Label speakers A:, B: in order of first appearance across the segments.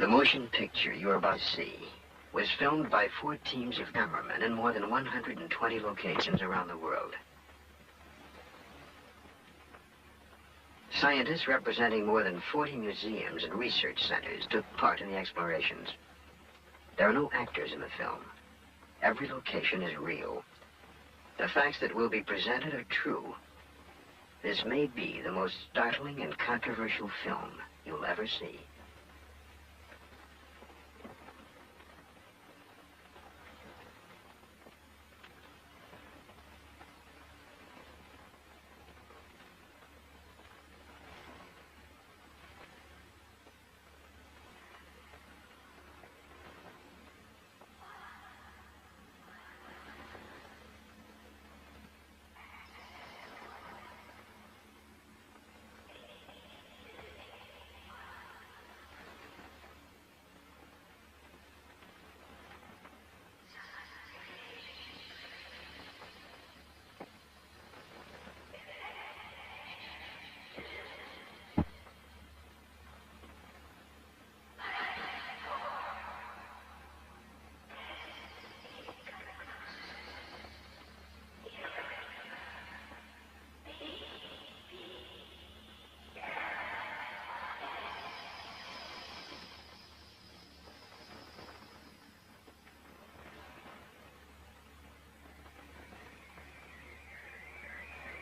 A: The motion picture you're about to see was filmed by 4 teams of cameramen in more than 120 locations around the world. Scientists representing more than 40 museums and research centers took part in the explorations. There are no actors in the film. Every location is real. The facts that will be presented are true. This may be the most startling and controversial film you'll ever see.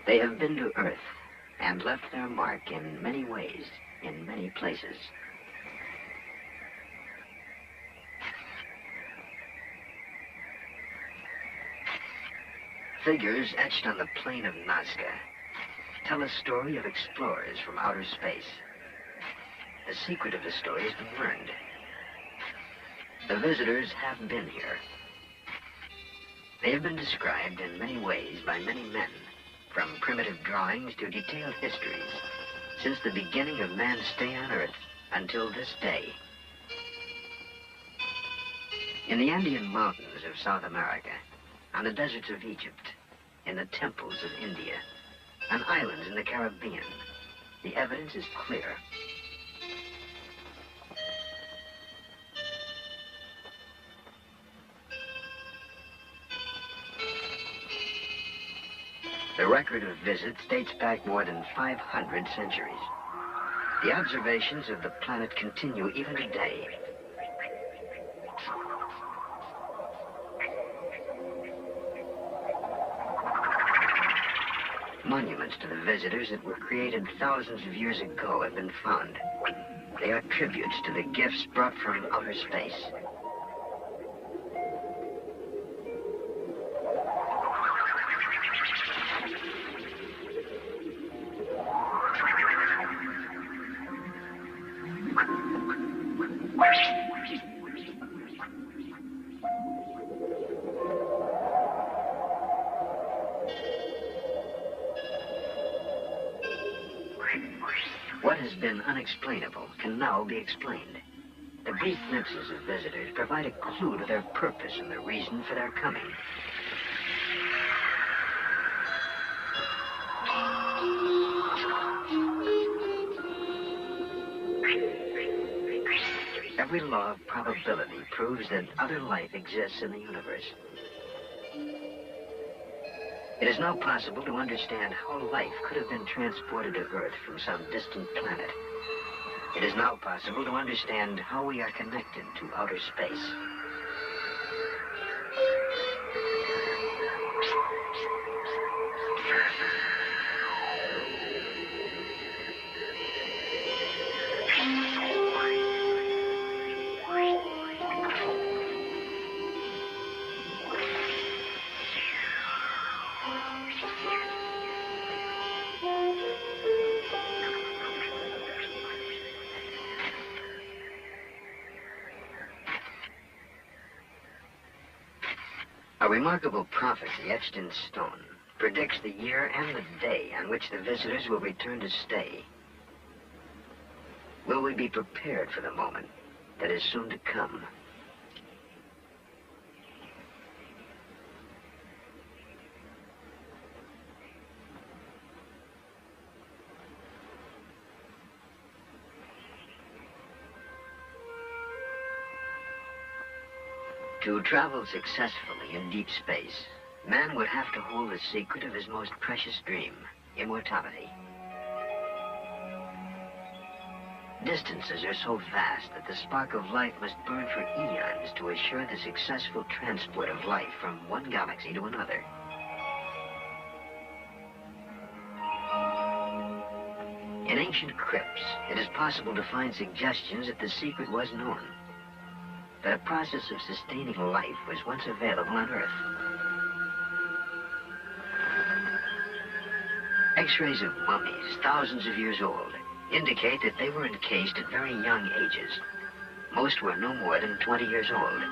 A: They have been to Earth and left their mark in many ways, in many places. Figures etched on the plain of Nazca tell a story of explorers from outer space. The secret of the story has been learned. The visitors have been here. They have been described in many ways by many men, from primitive drawings to detailed histories, since the beginning of man's stay on Earth until this day. In the Andean mountains of South America, on the deserts of Egypt, in the temples of India, on islands in the Caribbean, the evidence is clear. The record of visits dates back more than 500 centuries. The observations of the planet continue even today. Monuments to the visitors that were created thousands of years ago have been found. They are tributes to the gifts brought from outer space. What has been unexplainable can now be explained. The brief glimpses of visitors provide a clue to their purpose and the reason for their coming. Every law of probability proves that other life exists in the universe. It is now possible to understand how life could have been transported to Earth from some distant planet. It is now possible to understand how we are connected to outer space. A remarkable prophecy etched in stone predicts the year and the day on which the visitors will return to stay. Will we be prepared for the moment that is soon to come? To travel successfully in deep space, man would have to hold the secret of his most precious dream, immortality. Distances are so vast that the spark of light must burn for eons to assure the successful transport of life from one galaxy to another. In ancient crypts, it is possible to find suggestions that the secret was known, that a process of sustaining life was once available on Earth. X-rays of mummies, thousands of years old, indicate that they were encased at very young ages. Most were no more than 20 years old.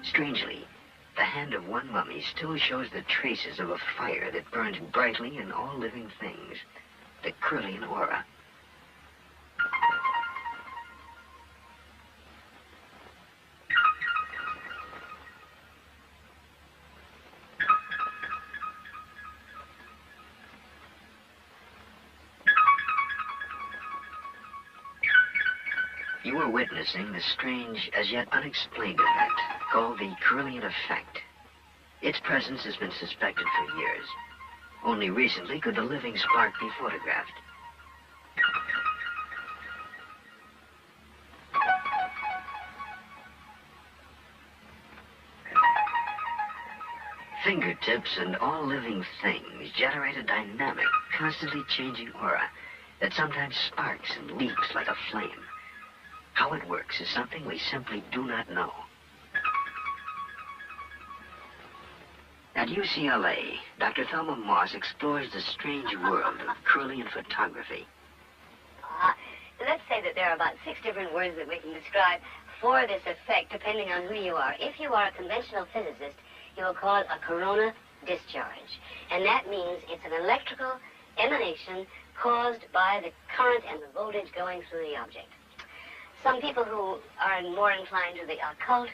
A: Strangely, the hand of one mummy still shows the traces of a fire that burns brightly in all living things, the Curlian aura. You are witnessing the strange, as yet unexplained event called the Curlian effect. Its presence has been suspected for years. Only recently could the living spark be photographed. Fingertips and all living things generate a dynamic, constantly changing aura that sometimes sparks and leaps like a flame. How it works is something we simply do not know. At UCLA, Dr. Thelma Moss explores the strange world of Curlian photography.
B: Let's say that there are about 6 different words that we can describe for this effect, depending on who you are. If you are a conventional physicist, you will call it a corona discharge. And that means it's an electrical emanation caused by the current and the voltage going through the object. Some people who are more inclined to the occult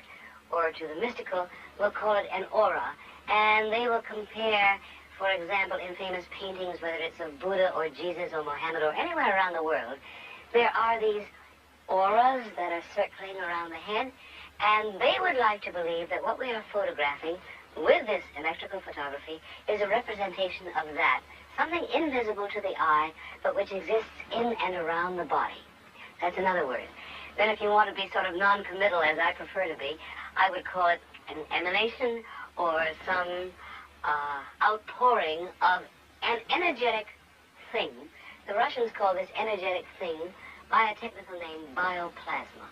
B: or to the mystical will call it an aura. And they will compare, for example, in famous paintings, whether it's of Buddha or Jesus or Muhammad or anywhere around the world, there are these auras that are circling around the head, and they would like to believe that what we are photographing with this electrical photography is a representation of that, something invisible to the eye, but which exists in and around the body. That's another word. Then if you want to be sort of non-committal, as I prefer to be, I would call it an emanation or some outpouring of an energetic thing. The Russians call this energetic thing by a technical name, bioplasma.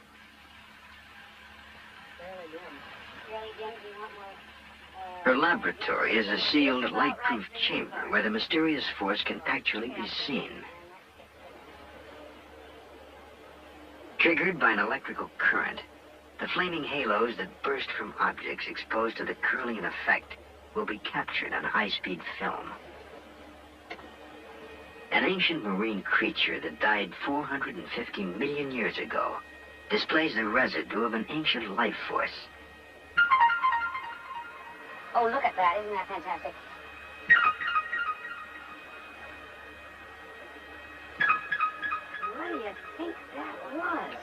A: Her laboratory is a sealed, light-proof chamber where the mysterious force can actually be seen. Triggered by an electrical current, the flaming halos that burst from objects exposed to the Curlian effect will be captured on high-speed film. An ancient marine creature that died 450 million years ago displays the residue of an ancient life force.
B: Oh, look at that. Isn't that fantastic? What do you think that was?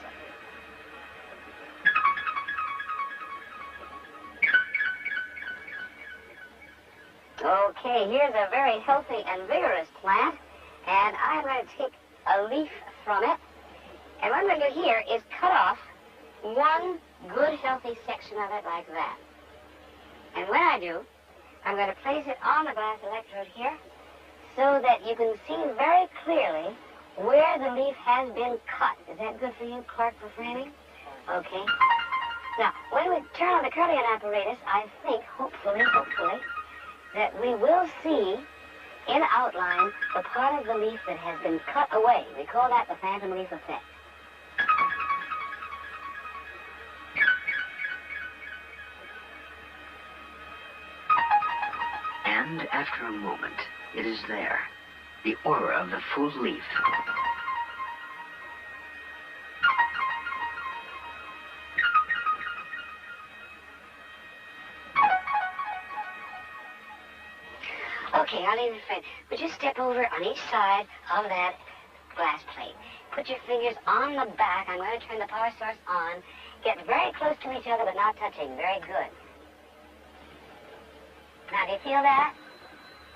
B: Okay, here's a very healthy and vigorous plant, and I'm going to take a leaf from it, and what I'm going to do here is cut off one good, healthy section of it like that. And when I do, I'm going to place it on the glass electrode here so that you can see very clearly where the leaf has been cut. Is that good for you, Clark, for framing? Okay. Now, when we turn on the Curlian apparatus, I think, hopefully, that we will see in outline the part of the leaf that has been cut away. We call that the phantom leaf effect.
A: And after a moment, it is there, the aura of the full leaf.
B: Okay, I'll leave it for you. Would you step over on each side of that glass plate. Put your fingers on the back. I'm going to turn the power source on. Get very close to each other, but not touching. Very good. Now, do you feel that?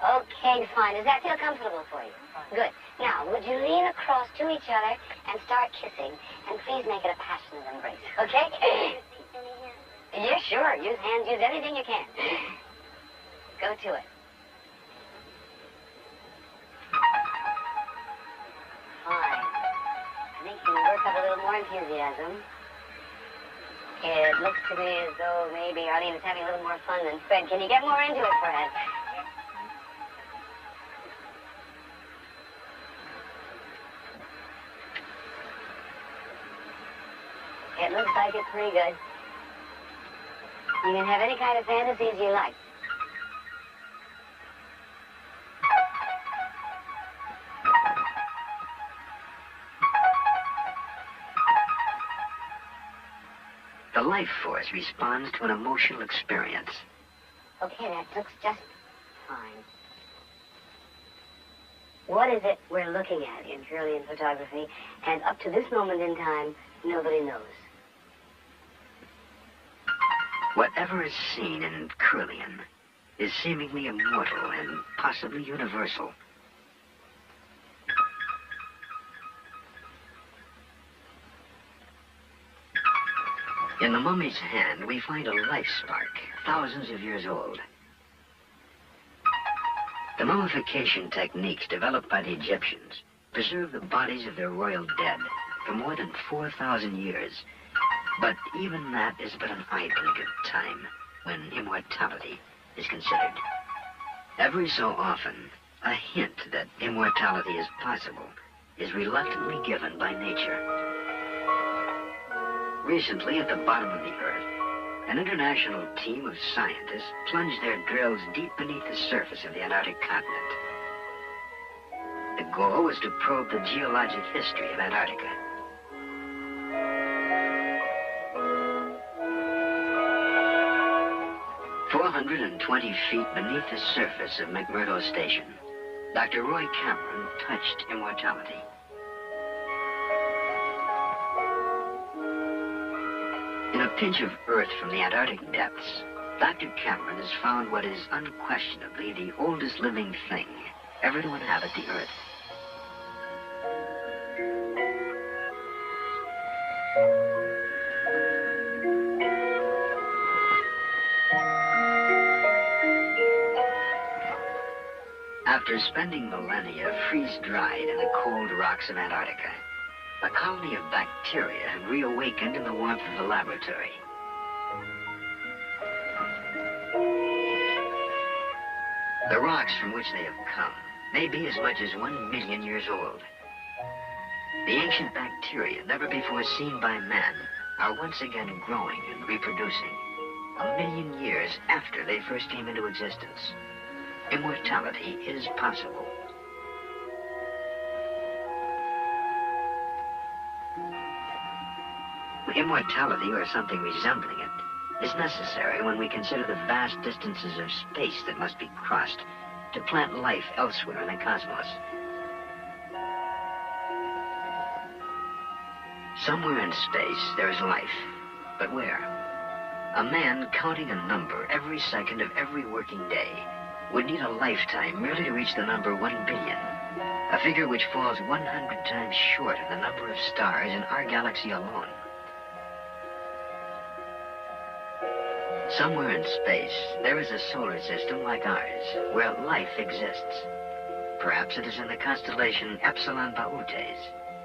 B: Okay, fine. Does that feel comfortable for you? Good. Now, would you lean across to each other and start kissing? And please make it a passionate embrace, okay? Yeah, sure. Use hands. Use anything you can. Go to it. Fine. I think you can work up a little more enthusiasm. It looks to me as though maybe Arlene is having a little more fun than Fred. Can you get more into it, Fred? It looks like it's pretty good. You can have any kind of fantasies you like.
A: The life force responds to an emotional experience.
B: Okay, that looks just fine. What is it we're looking at in Kirlian photography? And up to this moment in time, nobody knows.
A: Whatever is seen in Kirlian is seemingly immortal and possibly universal. In the mummy's hand, we find a life spark, thousands of years old. The mummification techniques developed by the Egyptians preserved the bodies of their royal dead for more than 4,000 years. But even that is but an eye blink of time when immortality is considered. Every so often, a hint that immortality is possible is reluctantly given by nature. Recently, at the bottom of the Earth, an international team of scientists plunged their drills deep beneath the surface of the Antarctic continent. The goal was to probe the geologic history of Antarctica. 420 feet beneath the surface of McMurdo Station, Dr. Roy Cameron touched immortality. In a pinch of earth from the Antarctic depths, Dr. Cameron has found what is unquestionably the oldest living thing ever to inhabit the Earth. After spending millennia freeze-dried in the cold rocks of Antarctica, a colony of bacteria had reawakened in the warmth of the laboratory. The rocks from which they have come may be as much as 1 million years old. The ancient bacteria, never before seen by man, are once again growing and reproducing, 1 million years after they first came into existence. Immortality is possible. Immortality, or something resembling it, is necessary when we consider the vast distances of space that must be crossed to plant life elsewhere in the cosmos. Somewhere in space, there is life. But where? A man counting a number every second of every working day would need a lifetime merely to reach the number 1 billion, a figure which falls 100 times short of the number of stars in our galaxy alone. Somewhere in space, there is a solar system like ours, where life exists. Perhaps it is in the constellation Epsilon Bautes,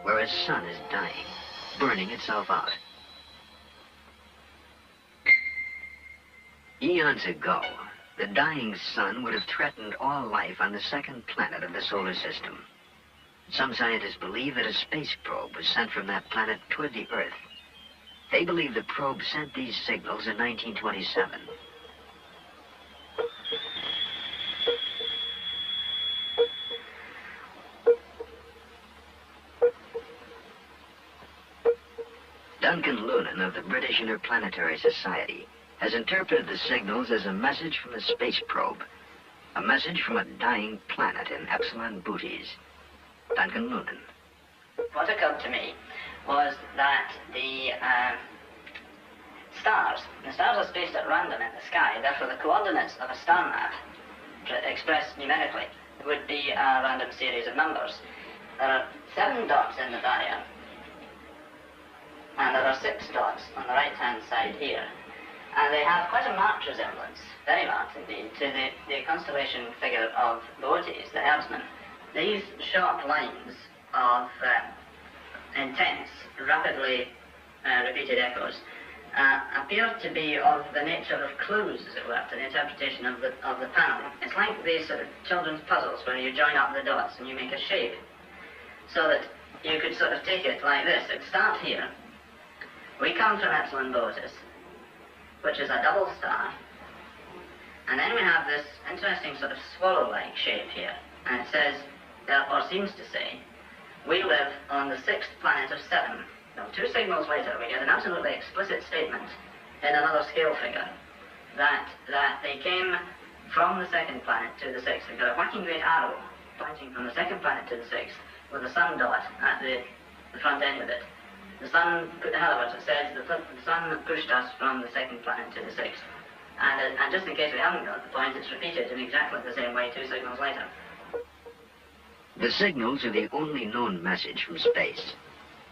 A: where a sun is dying, burning itself out. Eons ago, the dying sun would have threatened all life on the second planet of the solar system. Some scientists believe that a space probe was sent from that planet toward the Earth. They believe the probe sent these signals in 1927. Duncan Lunan of the British Interplanetary Society has interpreted the signals as a message from the space probe, a message from a dying planet in Epsilon Bautes. Duncan Lunan,
C: what occurred to me was that the stars are spaced at random in the sky, therefore the coordinates of a star map, expressed numerically, would be a random series of numbers. There are 7 dots in the dial, and there are 6 dots on the right-hand side here. And they have quite a marked resemblance, very marked indeed, to the constellation figure of Boötes, the herdsman. These sharp lines of intense, rapidly repeated echoes appear to be of the nature of clues, as it were, to the interpretation of the panel. It's like these sort of children's puzzles where you join up the dots and you make a shape, so that you could sort of take it like this. It starts here. We come from Epsilon Boötes, which is a double star, and then we have this interesting sort of swallow-like shape here, and it says, therefore seems to say, we live on the 6th planet of 7. Now, 2 signals later, we get an absolutely explicit statement in another scale figure that they came from the 2nd planet to the 6th. We've got a whacking great arrow pointing from the 2nd planet to the 6th with a sun dot at the front end of it. The sun, in other words, it says the sun pushed us from the 2nd planet to the 6th. And just in case we haven't got the point, it's repeated in exactly the same way 2 signals later.
A: The signals are the only known message from space.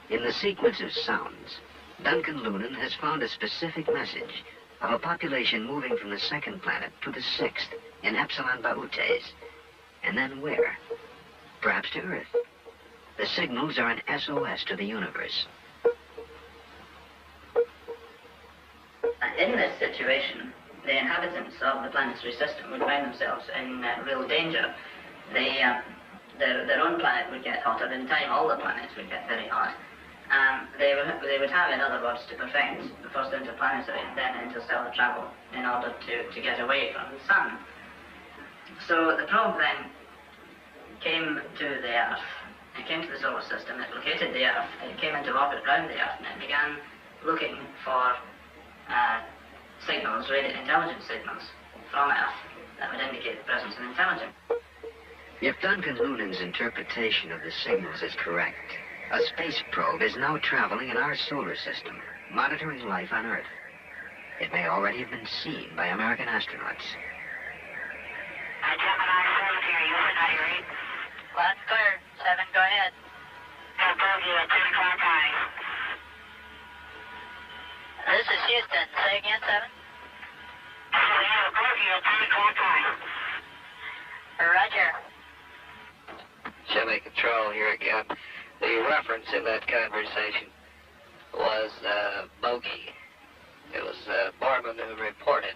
A: In the sequence of sounds, Duncan Lunan has found a specific message of a population moving from the 2nd planet to the 6th in Epsilon Boötes. And then where? Perhaps to Earth. The signals are an SOS to the universe.
C: In this situation, the inhabitants of the planetary system would find themselves in real danger. Their own planet would get hotter. In time, all the planets would get very hot. They would have, in other words, to perfect the first interplanetary and then interstellar travel in order to get away from the sun. So the probe then came to the Earth. It came to the solar system. It located the Earth. It came into orbit around the Earth, and it began looking for signals, intelligence signals from Earth that would indicate the presence of intelligence.
A: If Duncan Lunan's interpretation of the signals is correct, a space probe is now traveling in our solar system, monitoring life on Earth. It may already have been seen by American astronauts.
D: Gemini 7 here, Houston, how do you read?
E: Last cleared. 7, go ahead.
D: Bogey at 10 o'clock high.
E: This is Houston. Say again, 7?
D: Bogey at 10 o'clock high.
E: Roger.
F: Gemini Control here again. The reference in that conversation was bogey. It was Borman who reported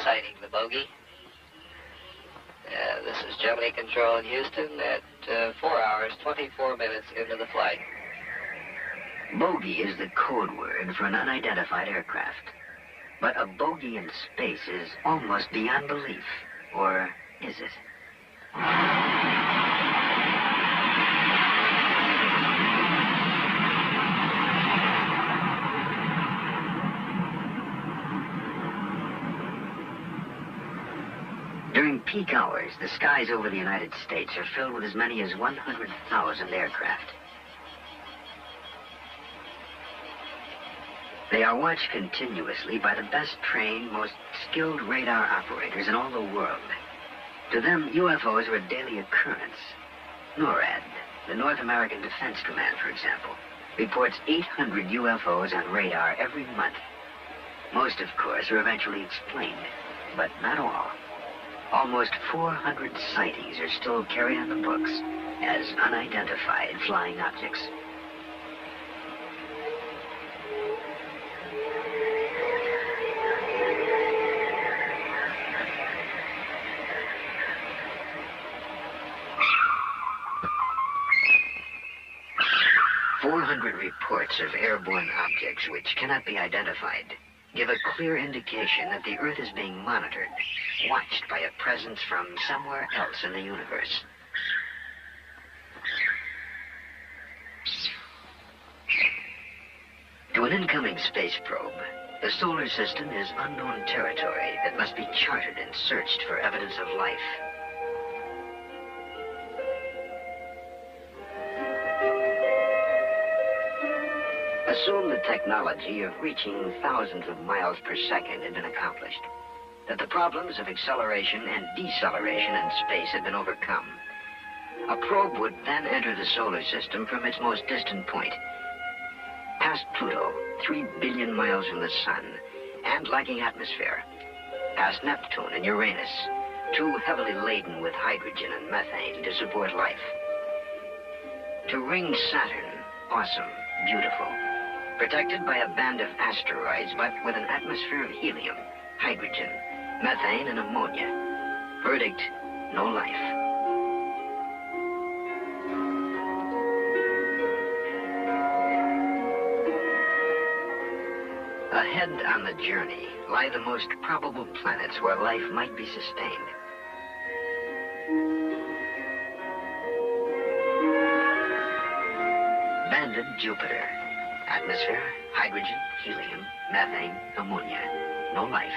F: sighting the bogey. This is Gemini Control in Houston at 4 hours, 24 minutes into the flight.
A: Bogey is the code word for an unidentified aircraft. But a bogey in space is almost beyond belief. Or is it? During peak hours, the skies over the United States are filled with as many as 100,000 aircraft. They are watched continuously by the best trained, most skilled radar operators in all the world. To them, UFOs are a daily occurrence. NORAD, the North American Defense Command, for example, reports 800 UFOs on radar every month. Most, of course, are eventually explained, but not all. Almost 400 sightings are still carried on the books as unidentified flying objects. Reports of airborne objects which cannot be identified give a clear indication that the Earth is being monitored, watched by a presence from somewhere else in the universe. To an incoming space probe, the solar system is unknown territory that must be charted and searched for evidence of life. Assume the technology of reaching thousands of miles per second had been accomplished, that the problems of acceleration and deceleration in space had been overcome. A probe would then enter the solar system from its most distant point, past Pluto, 3 billion miles from the sun, and lacking atmosphere, past Neptune and Uranus, too heavily laden with hydrogen and methane to support life. To ring Saturn, awesome, beautiful, protected by a band of asteroids, but with an atmosphere of helium, hydrogen, methane, and ammonia. Verdict, no life. Ahead on the journey lie the most probable planets where life might be sustained. Banded Jupiter. Atmosphere, hydrogen, helium, methane, ammonia. No life.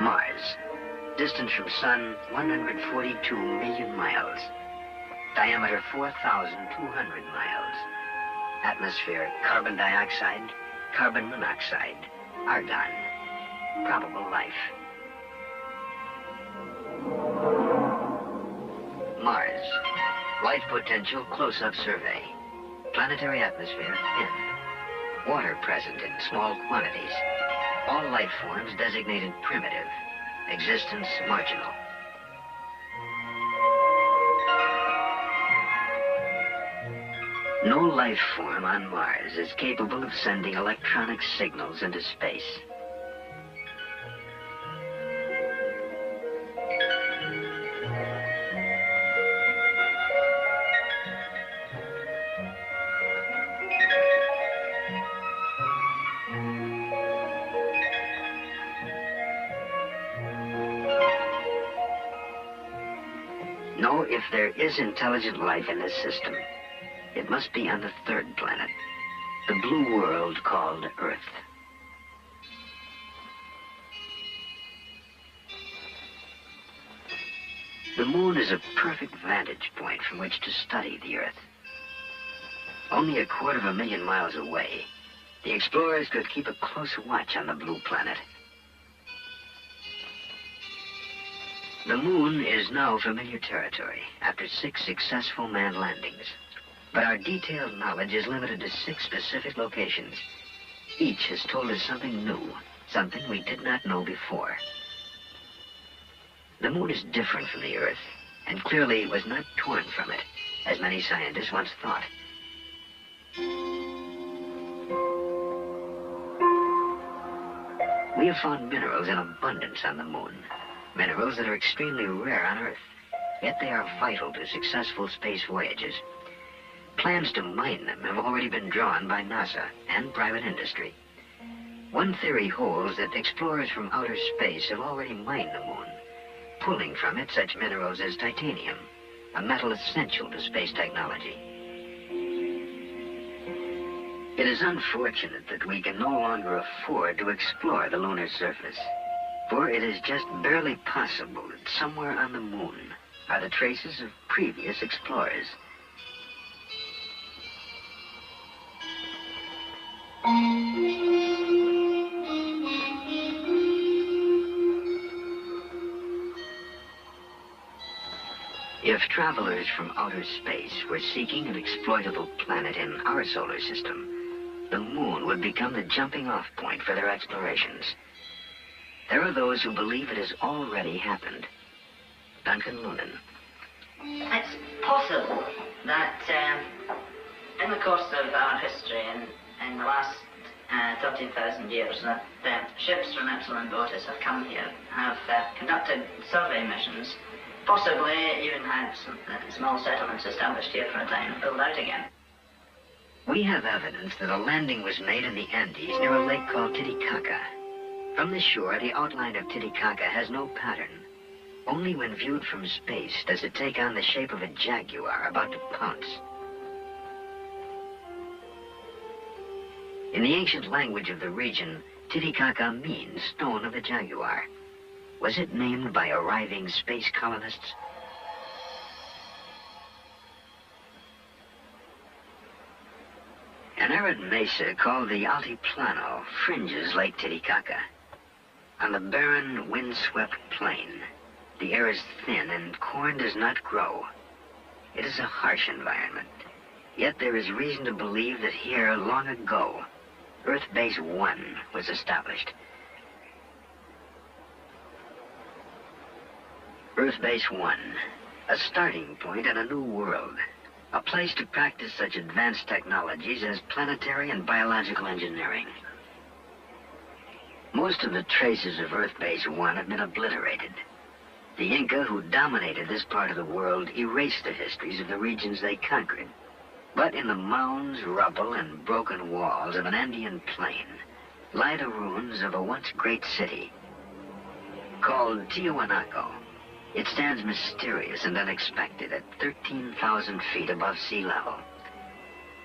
A: Mars. Distance from Sun, 142 million miles. Diameter, 4,200 miles. Atmosphere, carbon dioxide, carbon monoxide, argon. Probable life. Mars. Life potential close-up survey. Planetary atmosphere, thin. Water present in small quantities. All life forms designated primitive. Existence marginal. No life form on Mars is capable of sending electronic signals into space. Know if there is intelligent life in this system. It must be on the third planet, the blue world called Earth. The moon is a perfect vantage point from which to study the Earth. Only 250,000 miles away, the explorers could keep a close watch on the blue planet. The moon is now familiar territory after 6 successful manned landings. But our detailed knowledge is limited to 6 specific locations. Each has told us something new, something we did not know before. The moon is different from the Earth, and clearly was not torn from it, as many scientists once thought. We have found minerals in abundance on the moon, minerals that are extremely rare on Earth, yet they are vital to successful space voyages. Plans to mine them have already been drawn by NASA and private industry. One theory holds that explorers from outer space have already mined the moon, pulling from it such minerals as titanium, a metal essential to space technology. It is unfortunate that we can no longer afford to explore the lunar surface, for it is just barely possible that somewhere on the moon are the traces of previous explorers. If travelers from outer space were seeking an exploitable planet in our solar system, the moon would become the jumping-off point for their explorations. There are those who believe it has already happened. Duncan Lunan.
C: It's possible that in the course of our history in the last 13,000 years that ships from Epsilon Botis have come here, have conducted survey missions, possibly even had some small settlements established here for a time and built out again.
A: We have evidence that a landing was made in the Andes near a lake called Titicaca. From the shore, the outline of Titicaca has no pattern. Only when viewed from space does it take on the shape of a jaguar about to pounce. In the ancient language of the region, Titicaca means stone of the jaguar. Was it named by arriving space colonists? arid mesa called the Altiplano fringes Lake Titicaca. On the barren, windswept plain, the air is thin and corn does not grow. It is a harsh environment, yet there is reason to believe that here, long ago, Earth Base 1 was established. Earth Base 1, a starting point on a new world, a place to practice such advanced technologies as planetary and biological engineering. Most of the traces of Earth Base 1 have been obliterated. The Inca who dominated this part of the world erased the histories of the regions they conquered. But in the mounds, rubble, and broken walls of an Andean plain lie the ruins of a once great city called Tiwanaku. It stands mysterious and unexpected at 13,000 feet above sea level.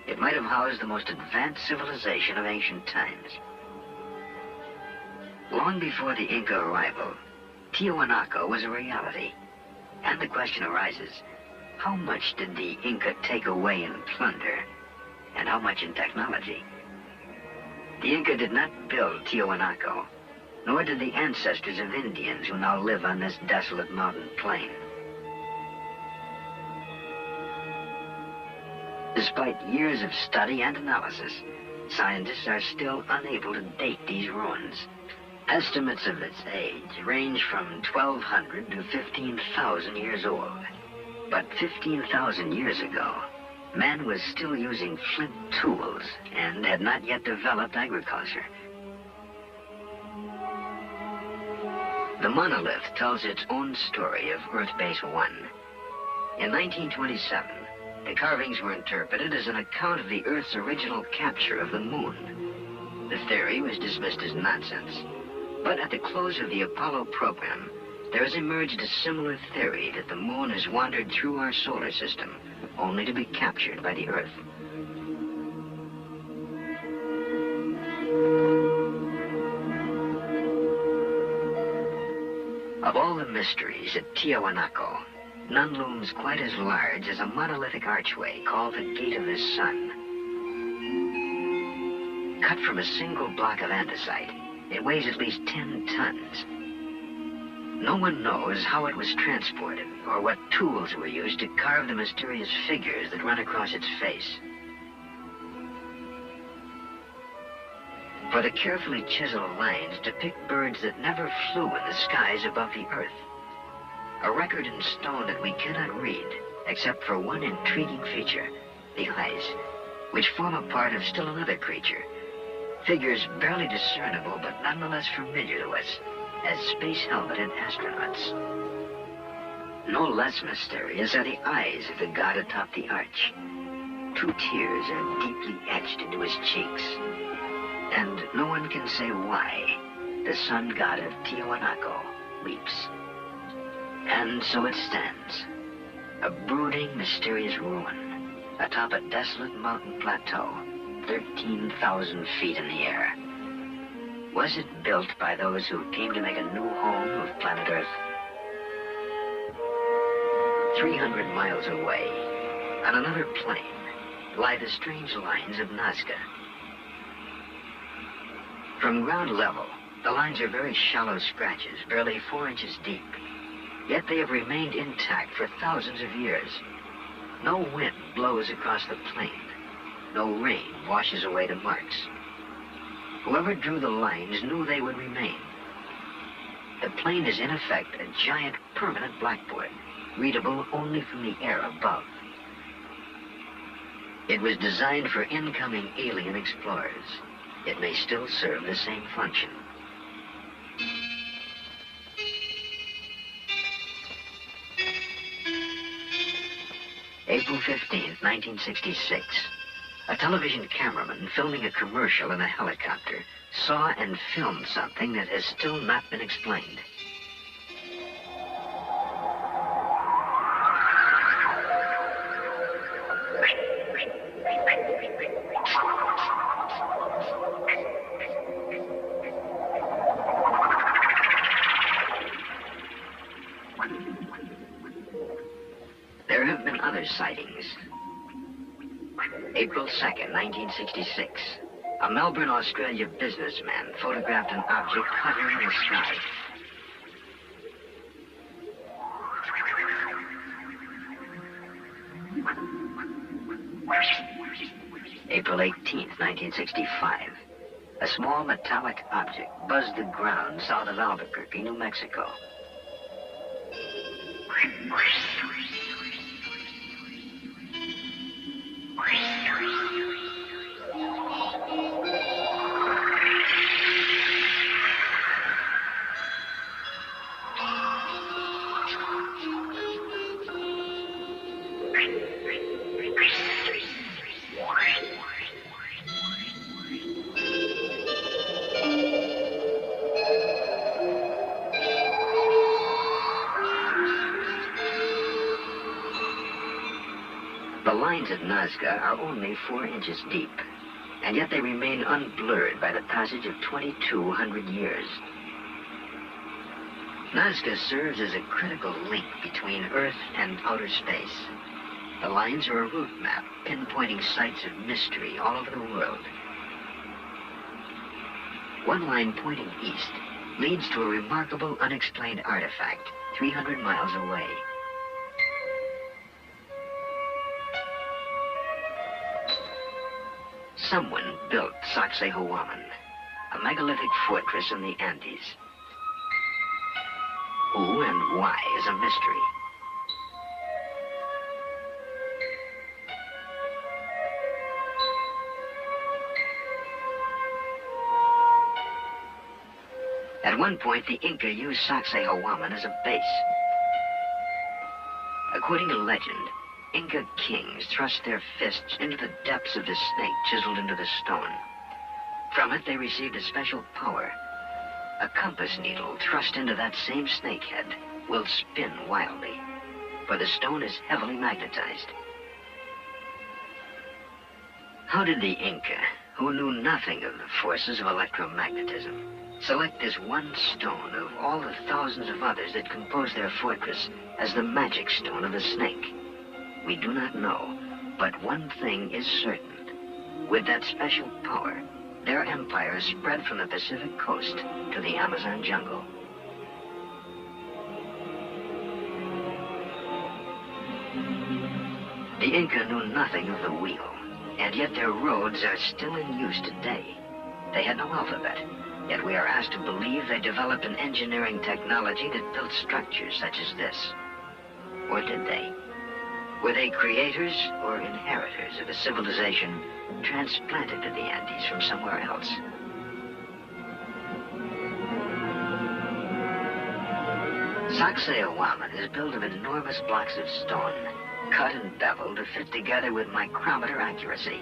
A: It might have housed the most advanced civilization of ancient times. Long before the Inca arrival, Tiwanaku was a reality. And the question arises, how much did the Inca take away in plunder, and how much in technology? The Inca did not build Tiwanaku, nor did the ancestors of Indians who now live on this desolate mountain plain. Despite years of study and analysis, scientists are still unable to date these ruins. Estimates of its age range from 1,200 to 15,000 years old. But 15,000 years ago, man was still using flint tools and had not yet developed agriculture. The monolith tells its own story of Earth Base 1. In 1927, the carvings were interpreted as an account of the Earth's original capture of the moon. The theory was dismissed as nonsense. But at the close of the Apollo program, there has emerged a similar theory that the moon has wandered through our solar system, only to be captured by the Earth. Of all the mysteries at Tiwanaku, none looms quite as large as a monolithic archway called the Gate of the Sun. Cut from a single block of andesite, it weighs at least 10 tons. No one knows how it was transported or what tools were used to carve the mysterious figures that run across its face. For the carefully chiseled lines depict birds that never flew in the skies above the Earth. A record in stone that we cannot read, except for one intriguing feature, the eyes, which form a part of still another creature. Figures barely discernible, but nonetheless familiar to us as space-helmeted astronauts. No less mysterious are the eyes of the god atop the arch. 2 tears are deeply etched into his cheeks. And no one can say why the sun god of Tiwanaku weeps. And so it stands, a brooding, mysterious ruin atop a desolate mountain plateau, 13,000 feet in the air. Was it built by those who came to make a new home of planet Earth? 300 miles away, on another plain, lie the strange lines of Nazca. From ground level, the lines are very shallow scratches, barely 4 inches deep. Yet they have remained intact for thousands of years. No wind blows across the plain. No rain washes away the marks. Whoever drew the lines knew they would remain. The plain is in effect a giant permanent blackboard, readable only from the air above. It was designed for incoming alien explorers. It may still serve the same function. April 15th, 1966. A television cameraman filming a commercial in a helicopter saw and filmed something that has still not been explained. There have been other sightings. April 2nd, 1966. A Melbourne, Australia businessman photographed an object hovering in the sky. April 18th, 1965. A small metallic object buzzed the ground south of Albuquerque, New Mexico. The lines at Nazca are only 4 inches deep, and yet they remain unblurred by the passage of 2,200 years. Nazca serves as a critical link between Earth and outer space. The lines are a route map pinpointing sites of mystery all over the world. One line pointing east leads to a remarkable unexplained artifact 300 miles away. Someone built Sacsayhuaman, a megalithic fortress in the Andes. Who and why is a mystery. At one point, the Inca used Sacsayhuaman as a base. According to legend, Inca kings thrust their fists into the depths of the snake chiseled into the stone. From it, they received a special power. A compass needle thrust into that same snakehead will spin wildly, for the stone is heavily magnetized. How did the Inca, who knew nothing of the forces of electromagnetism, select this one stone of all the thousands of others that compose their fortress as the magic stone of the snake? We do not know, but one thing is certain. With that special power, their empire spread from the Pacific coast to the Amazon jungle. The Inca knew nothing of the wheel, and yet their roads are still in use today. They had no alphabet, yet we are asked to believe they developed an engineering technology that built structures such as this. Or did they? Were they creators or inheritors of a civilization transplanted to the Andes from somewhere else? Sacsayhuaman is built of enormous blocks of stone, cut and beveled to fit together with micrometer accuracy.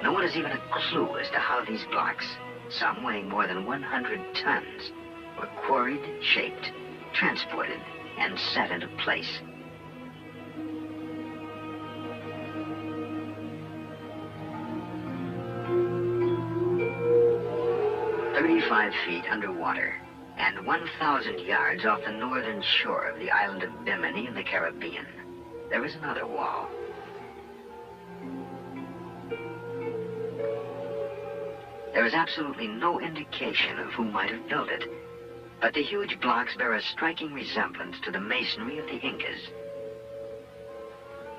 A: No one has even a clue as to how these blocks, some weighing more than 100 tons, were quarried, shaped, transported, and set into place. 35 feet underwater, and 1,000 yards off the northern shore of the island of Bimini in the Caribbean, there is another wall. There is absolutely no indication of who might have built it, but the huge blocks bear a striking resemblance to the masonry of the Incas.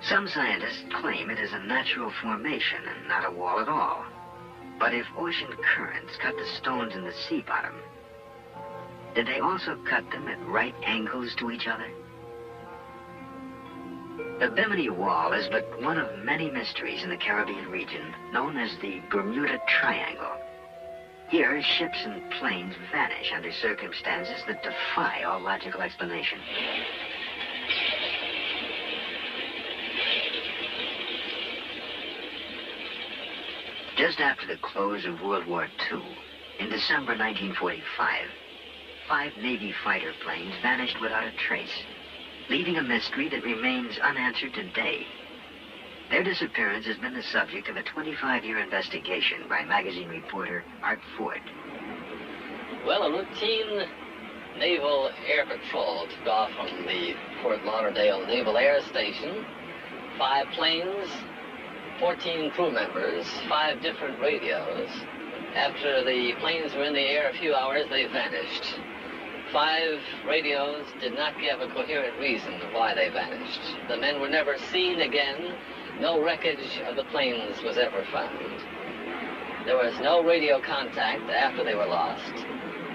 A: Some scientists claim it is a natural formation and not a wall at all. But if ocean currents cut the stones in the sea bottom, did they also cut them at right angles to each other? The Bimini Wall is but one of many mysteries in the Caribbean region, known as the Bermuda Triangle. Here, ships and planes vanish under circumstances that defy all logical explanation. Just after the close of World War II, in December 1945, 5 Navy fighter planes vanished without a trace, leaving a mystery that remains unanswered today. Their disappearance has been the subject of a 25-year investigation by magazine reporter Art Ford.
G: Well, a routine naval air patrol took off from the Fort Lauderdale Naval Air Station. 5 planes 14 crew members, 5 different radios. After the planes were in the air a few hours, they vanished. 5 radios did not give a coherent reason why they vanished. The men were never seen again. No wreckage of the planes was ever found. There was no radio contact after they were lost.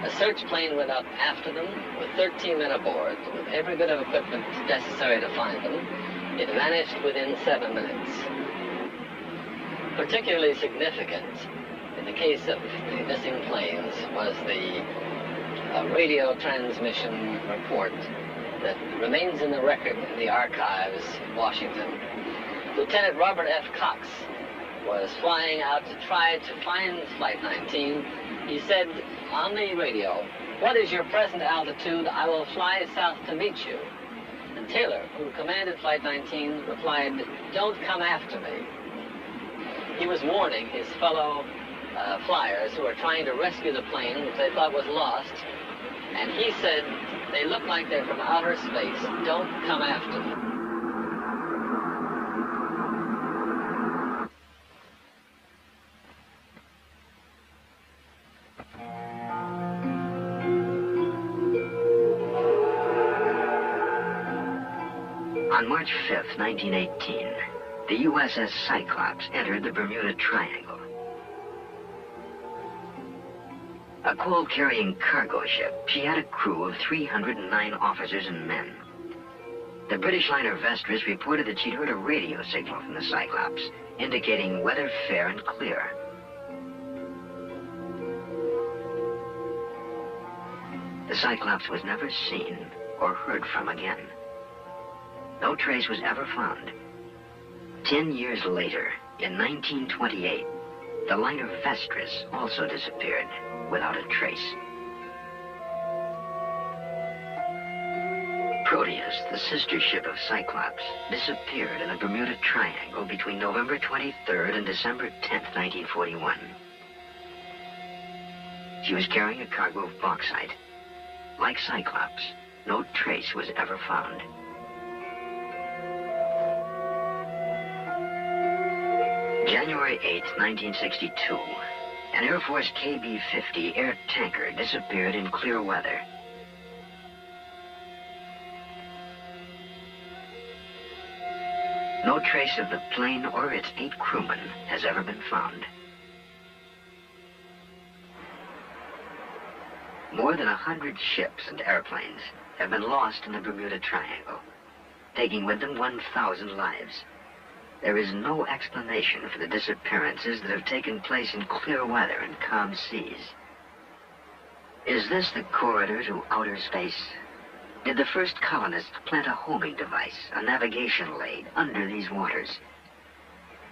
G: A search plane went up after them with 13 men aboard, with every bit of equipment necessary to find them. It vanished within 7 minutes. Particularly significant in the case of the missing planes was the radio transmission report that remains in the record in the archives in Washington. Lieutenant Robert F. Cox was flying out to try to find Flight 19. He said on the radio, "What is your present altitude? I will fly south to meet you." And Taylor, who commanded Flight 19, replied, "Don't come after me." He was warning his fellow flyers who were trying to rescue the plane, which they thought was lost. And he said, "They look like they're from outer space. Don't come after them."
A: On March 5th, 1918, the USS Cyclops entered the Bermuda Triangle. A coal-carrying cargo ship, she had a crew of 309 officers and men. The British liner Vestris reported that she'd heard a radio signal from the Cyclops, indicating weather fair and clear. The Cyclops was never seen or heard from again. No trace was ever found. 10 years later, in 1928, the liner Vestris also disappeared without a trace. Proteus, the sister ship of Cyclops, disappeared in the Bermuda Triangle between November 23rd and December 10th, 1941. She was carrying a cargo of bauxite. Like Cyclops, no trace was ever found. January 8, 1962, an Air Force KB-50 air tanker disappeared in clear weather. No trace of the plane or its 8 crewmen has ever been found. More than 100 ships and airplanes have been lost in the Bermuda Triangle, taking with them 1,000 lives. There is no explanation for the disappearances that have taken place in clear weather and calm seas. Is this the corridor to outer space? Did the first colonists plant a homing device, a navigational aid, under these waters?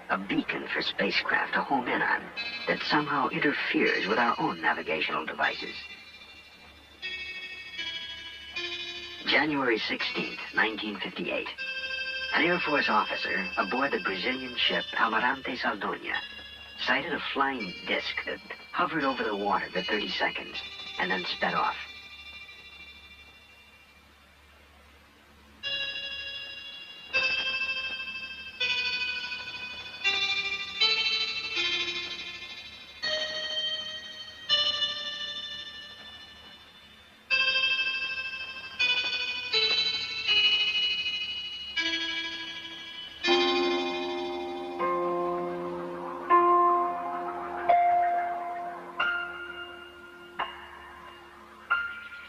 A: A beacon for spacecraft to home in on that somehow interferes with our own navigational devices. January 16th, 1958. An Air Force officer aboard the Brazilian ship Almirante Saldanha sighted a flying disc that hovered over the water for 30 seconds and then sped off.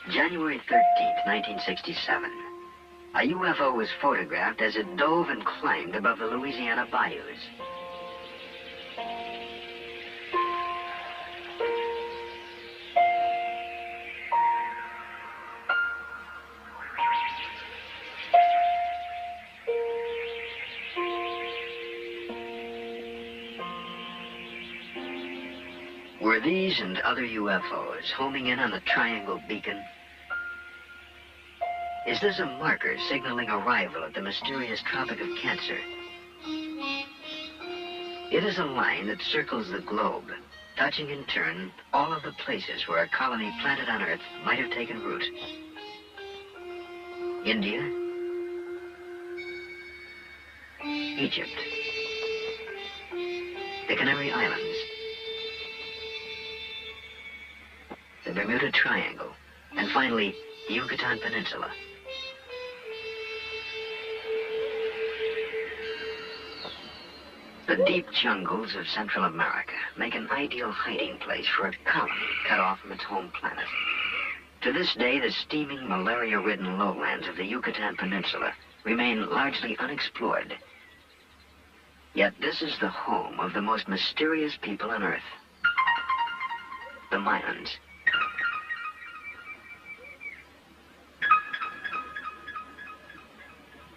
A: January 13th, 1967. A UFO was photographed as it dove and climbed above the Louisiana bayous. Were these and other UFOs homing in on the Triangle Beacon? Is this a marker signaling arrival at the mysterious Tropic of Cancer? It is a line that circles the globe, touching in turn all of the places where a colony planted on Earth might have taken root. India, Egypt, the Canary Islands, the Bermuda Triangle, and finally, the Yucatan Peninsula. The deep jungles of Central America make an ideal hiding place for a colony cut off from its home planet. To this day, the steaming, malaria-ridden lowlands of the Yucatan Peninsula remain largely unexplored. Yet this is the home of the most mysterious people on Earth, the Mayans.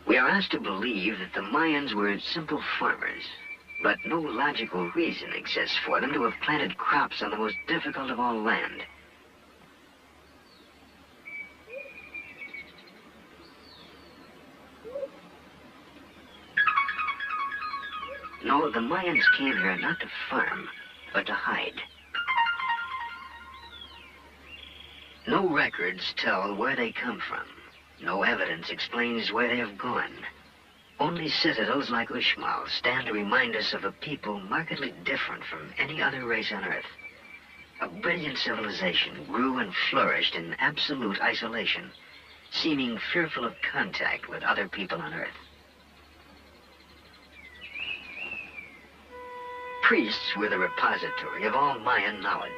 A: We are asked to believe that the Mayans were simple farmers, but no logical reason exists for them to have planted crops on the most difficult of all land. No, the Mayans came here not to farm, but to hide. No records tell where they come from. No evidence explains where they have gone. Only citadels like Uxmal stand to remind us of a people markedly different from any other race on Earth. A brilliant civilization grew and flourished in absolute isolation, seeming fearful of contact with other people on Earth. Priests were the repository of all Mayan knowledge.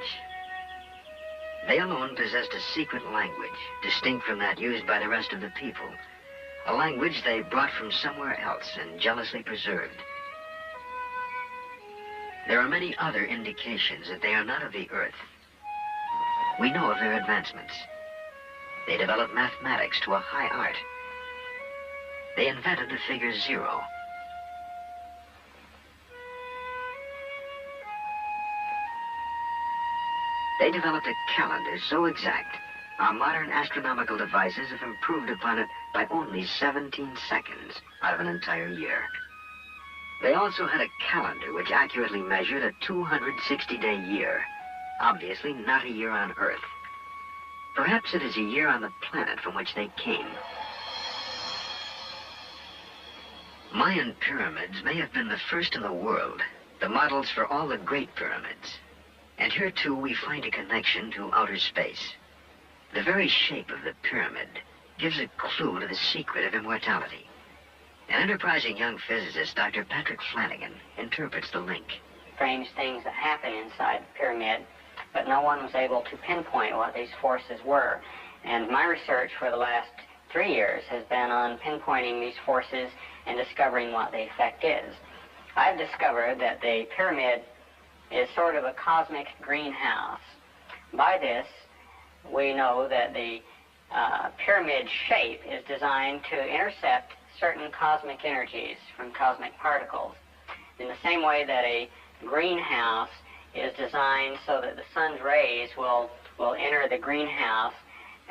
A: They alone possessed a secret language, distinct from that used by the rest of the people. A language they brought from somewhere else and jealously preserved. There are many other indications that they are not of the Earth. We know of their advancements. They developed mathematics to a high art. They invented the figure 0. They developed a calendar so exact, our modern astronomical devices have improved upon it by only 17 seconds out of an entire year. They also had a calendar which accurately measured a 260-day year, obviously not a year on Earth. Perhaps it is a year on the planet from which they came. Mayan pyramids may have been the first in the world, the models for all the great pyramids. And here, too, we find a connection to outer space. The very shape of the pyramid gives a clue to the secret of immortality. An enterprising young physicist, Dr. Patrick Flanagan, interprets the link.
C: Strange things that happen inside the pyramid, but no one was able to pinpoint what these forces were. And my research for the last 3 years has been on pinpointing these forces and discovering what the effect is. I've discovered that the pyramid is sort of a cosmic greenhouse. By this, we know that the pyramid shape is designed to intercept certain cosmic energies from cosmic particles. In the same way that a greenhouse is designed so that the sun's rays will enter the greenhouse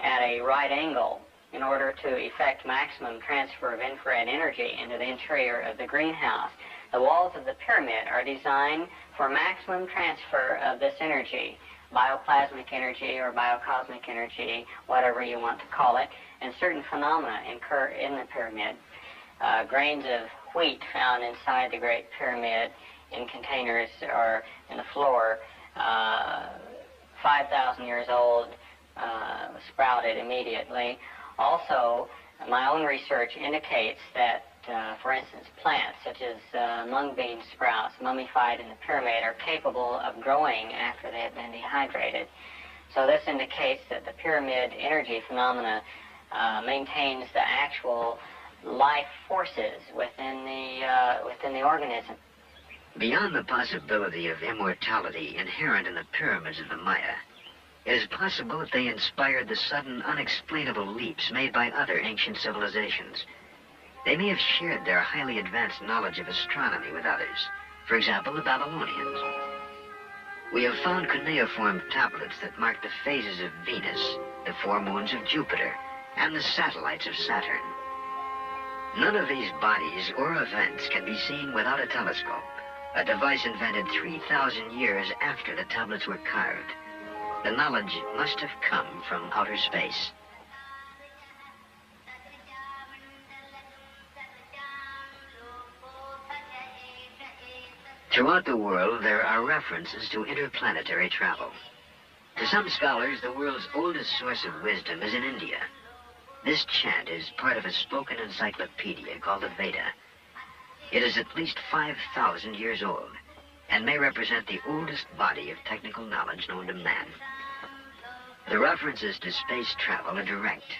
C: at a right angle in order to effect maximum transfer of infrared energy into the interior of the greenhouse. The walls of the pyramid are designed for maximum transfer of this energy, bioplasmic energy or biocosmic energy, whatever you want to call it, and certain phenomena occur in the pyramid. Grains of wheat found inside the Great Pyramid in containers or in the floor, 5,000 years old, sprouted immediately. Also, my own research indicates that for instance, plants such as mung bean sprouts mummified in the pyramid are capable of growing after they have been dehydrated. So this indicates that the pyramid energy phenomena maintains the actual life forces within the organism.
A: Beyond the possibility of immortality inherent in the pyramids of the Maya, it is possible that they inspired the sudden, unexplainable leaps made by other ancient civilizations. They may have shared their highly advanced knowledge of astronomy with others. For example, the Babylonians. We have found cuneiform tablets that mark the phases of Venus, the 4 moons of Jupiter, and the satellites of Saturn. None of these bodies or events can be seen without a telescope, a device invented 3,000 years after the tablets were carved. The knowledge must have come from outer space. Throughout the world, there are references to interplanetary travel. To some scholars, the world's oldest source of wisdom is in India. This chant is part of a spoken encyclopedia called the Veda. It is at least 5,000 years old and may represent the oldest body of technical knowledge known to man. The references to space travel are direct.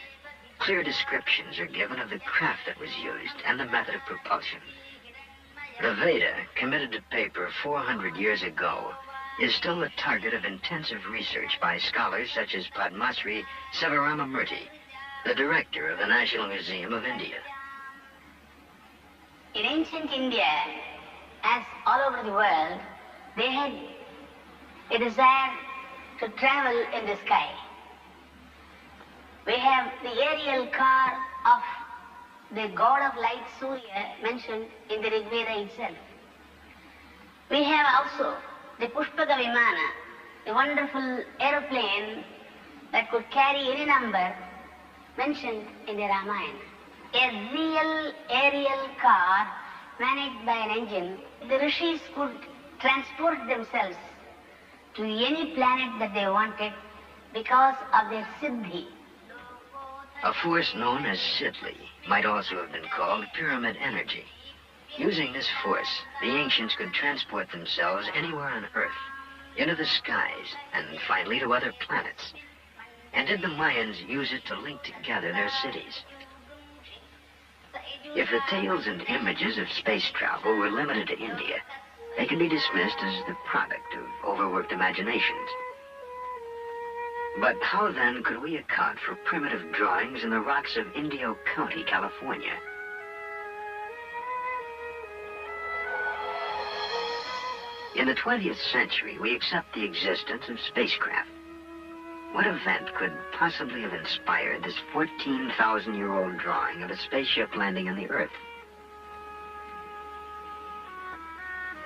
A: Clear descriptions are given of the craft that was used and the method of propulsion. The Veda, committed to paper 400 years ago, is still the target of intensive research by scholars such as Padmasri Sivaramamurthy, the director of the National Museum of India.
B: In ancient India, as all over the world, they had a desire to travel in the sky. We have the aerial car of the god of light, Surya, mentioned in the Rig Veda itself. We have also the Pushpaka Vimana, the wonderful aeroplane that could carry any number, mentioned in the Ramayana. A real aerial car managed by an engine. The rishis could transport themselves to any planet that they wanted because of their siddhi.
A: A force known as Siddhi might also have been called pyramid energy. Using this force, the ancients could transport themselves anywhere on Earth, into the skies, and finally to other planets. And did the Mayans use it to link together their cities? If the tales and images of space travel were limited to India, they can be dismissed as the product of overworked imaginations. But how then could we account for primitive drawings in the rocks of Indio County, California? In the 20th century, we accept the existence of spacecraft. What event could possibly have inspired this 14,000-year-old drawing of a spaceship landing on the Earth?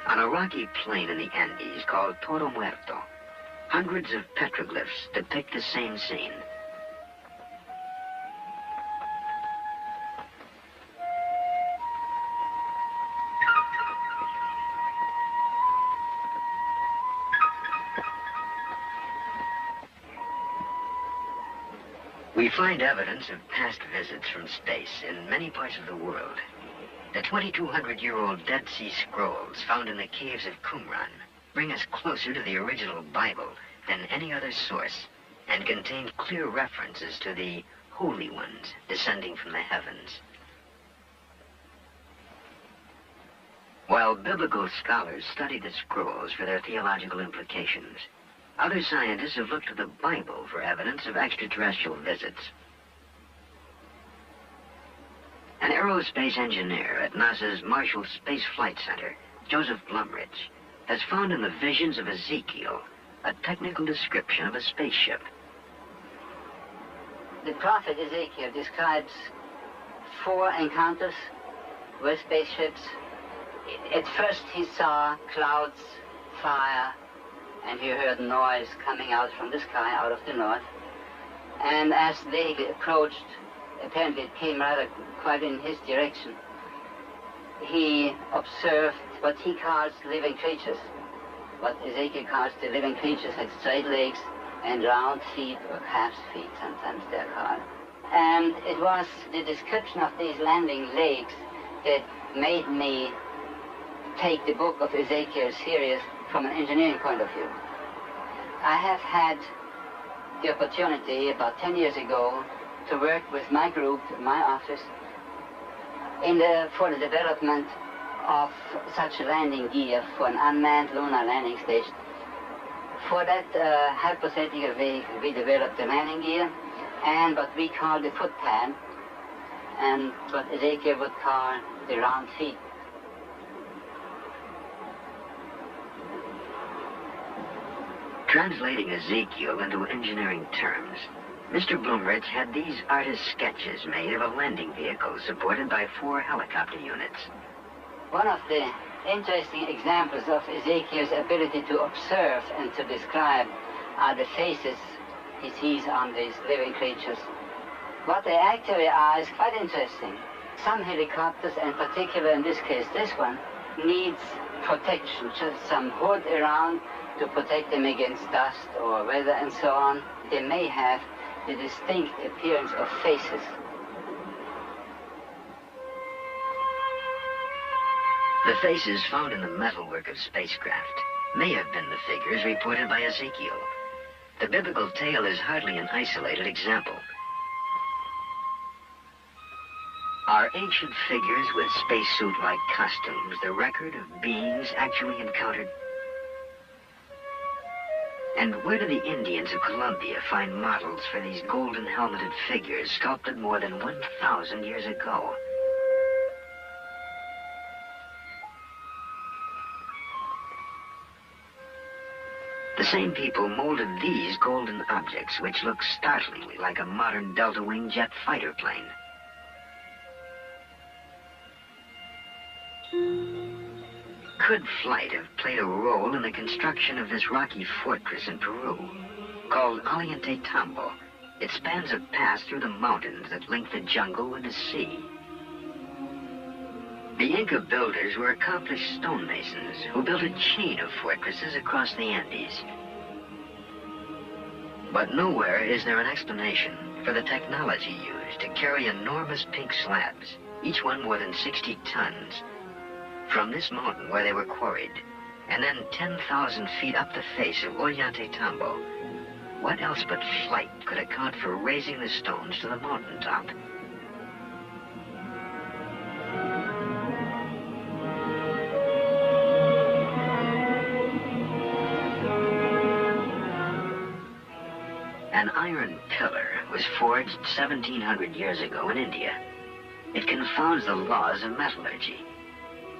A: On a rocky plain in the Andes called Toro Muerto, hundreds of petroglyphs depict the same scene. We find evidence of past visits from space in many parts of the world. The 2,200-year-old Dead Sea Scrolls found in the caves of Qumran bring us closer to the original Bible than any other source and contain clear references to the Holy Ones descending from the heavens. While biblical scholars study the scrolls for their theological implications, other scientists have looked to the Bible for evidence of extraterrestrial visits. An aerospace engineer at NASA's Marshall Space Flight Center, Joseph Blumrich, has found in the visions of Ezekiel a technical description of a spaceship.
C: The prophet Ezekiel describes 4 encounters with spaceships. At first he saw clouds, fire, and he heard noise coming out from the sky, out of the north. And as they approached, apparently it came rather quite in his direction, he observed what he calls living creatures. What Ezekiel calls the living creatures had straight legs and round feet, or calf's feet, sometimes they're called. And it was the description of these landing legs that made me take the book of Ezekiel serious from an engineering point of view. I have had the opportunity about 10 years ago to work with my group, my office, for the development of such a landing gear for an unmanned lunar landing station. For that hypothetical vehicle, we developed the landing gear and what we call the footpad, and what Ezekiel would call the round feet.
A: Translating Ezekiel into engineering terms, Mr. Blumrich had these artist sketches made of a landing vehicle supported by 4 helicopter units.
C: One of the interesting examples of Ezekiel's ability to observe and to describe are the faces he sees on these living creatures. What they actually are is quite interesting. Some helicopters, in particular in this case this one,
H: needs protection, just some hood around to protect them against dust or weather and so on. They may have the distinct appearance of faces.
A: The faces found in the metalwork of spacecraft may have been the figures reported by Ezekiel. The biblical tale is hardly an isolated example. Are ancient figures with spacesuit-like costumes the record of beings actually encountered? And where do the Indians of Colombia find models for these golden helmeted figures sculpted more than 1,000 years ago? The same people molded these golden objects, which look startlingly like a modern delta-wing jet fighter plane. Could flight have played a role in the construction of this rocky fortress in Peru, called Ollantaytambo? It spans a pass through the mountains that link the jungle with the sea. The Inca builders were accomplished stonemasons who built a chain of fortresses across the Andes. But nowhere is there an explanation for the technology used to carry enormous pink slabs, each one more than 60 tons, from this mountain where they were quarried, and then 10,000 feet up the face of Ollantaytambo. What else but flight could account for raising the stones to the mountaintop? An iron pillar was forged 1,700 years ago in India. It confounds the laws of metallurgy.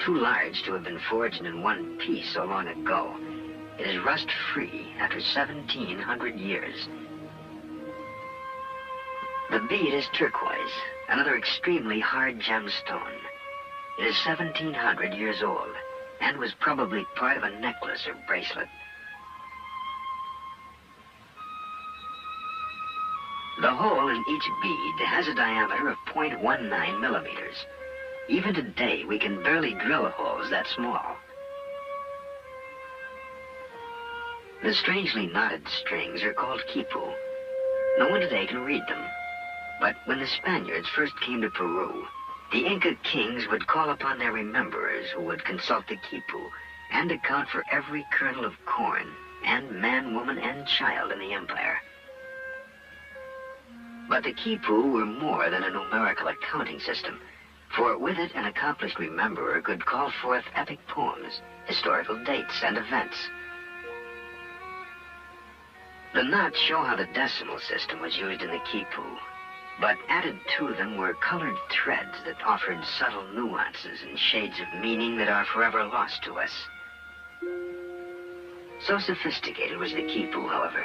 A: Too large to have been forged in one piece so long ago, it is rust-free after 1,700 years. The bead is turquoise, another extremely hard gemstone. It is 1,700 years old and was probably part of a necklace or bracelet. The hole in each bead has a diameter of 0.19 millimeters. Even today, we can barely drill holes that small. The strangely knotted strings are called quipu. No one today can read them. But when the Spaniards first came to Peru, the Inca kings would call upon their rememberers who would consult the quipu and account for every kernel of corn and man, woman, and child in the empire. But the quipu were more than a numerical accounting system, for with it an accomplished rememberer could call forth epic poems, historical dates, and events. The knots show how the decimal system was used in the quipu, but added to them were colored threads that offered subtle nuances and shades of meaning that are forever lost to us. So sophisticated was the quipu, however,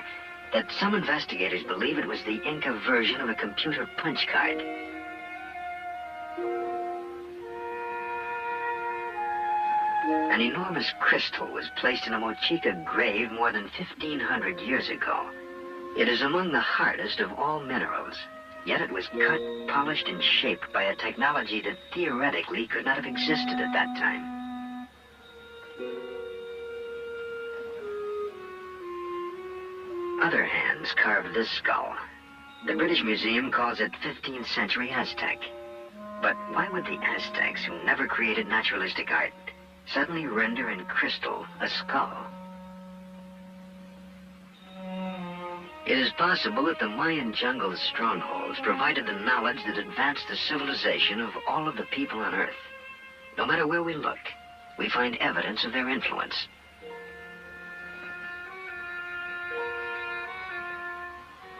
A: that some investigators believe it was the Inca version of a computer punch card. An enormous crystal was placed in a Mochica grave more than 1,500 years ago. It is among the hardest of all minerals, yet it was cut, polished, and shaped by a technology that theoretically could not have existed at that time. Other hands carved this skull. The British Museum calls it 15th century Aztec. But why would the Aztecs, who never created naturalistic art, suddenly render in crystal a skull? It is possible that the Mayan jungle strongholds provided the knowledge that advanced the civilization of all of the people on Earth. No matter where we look, we find evidence of their influence.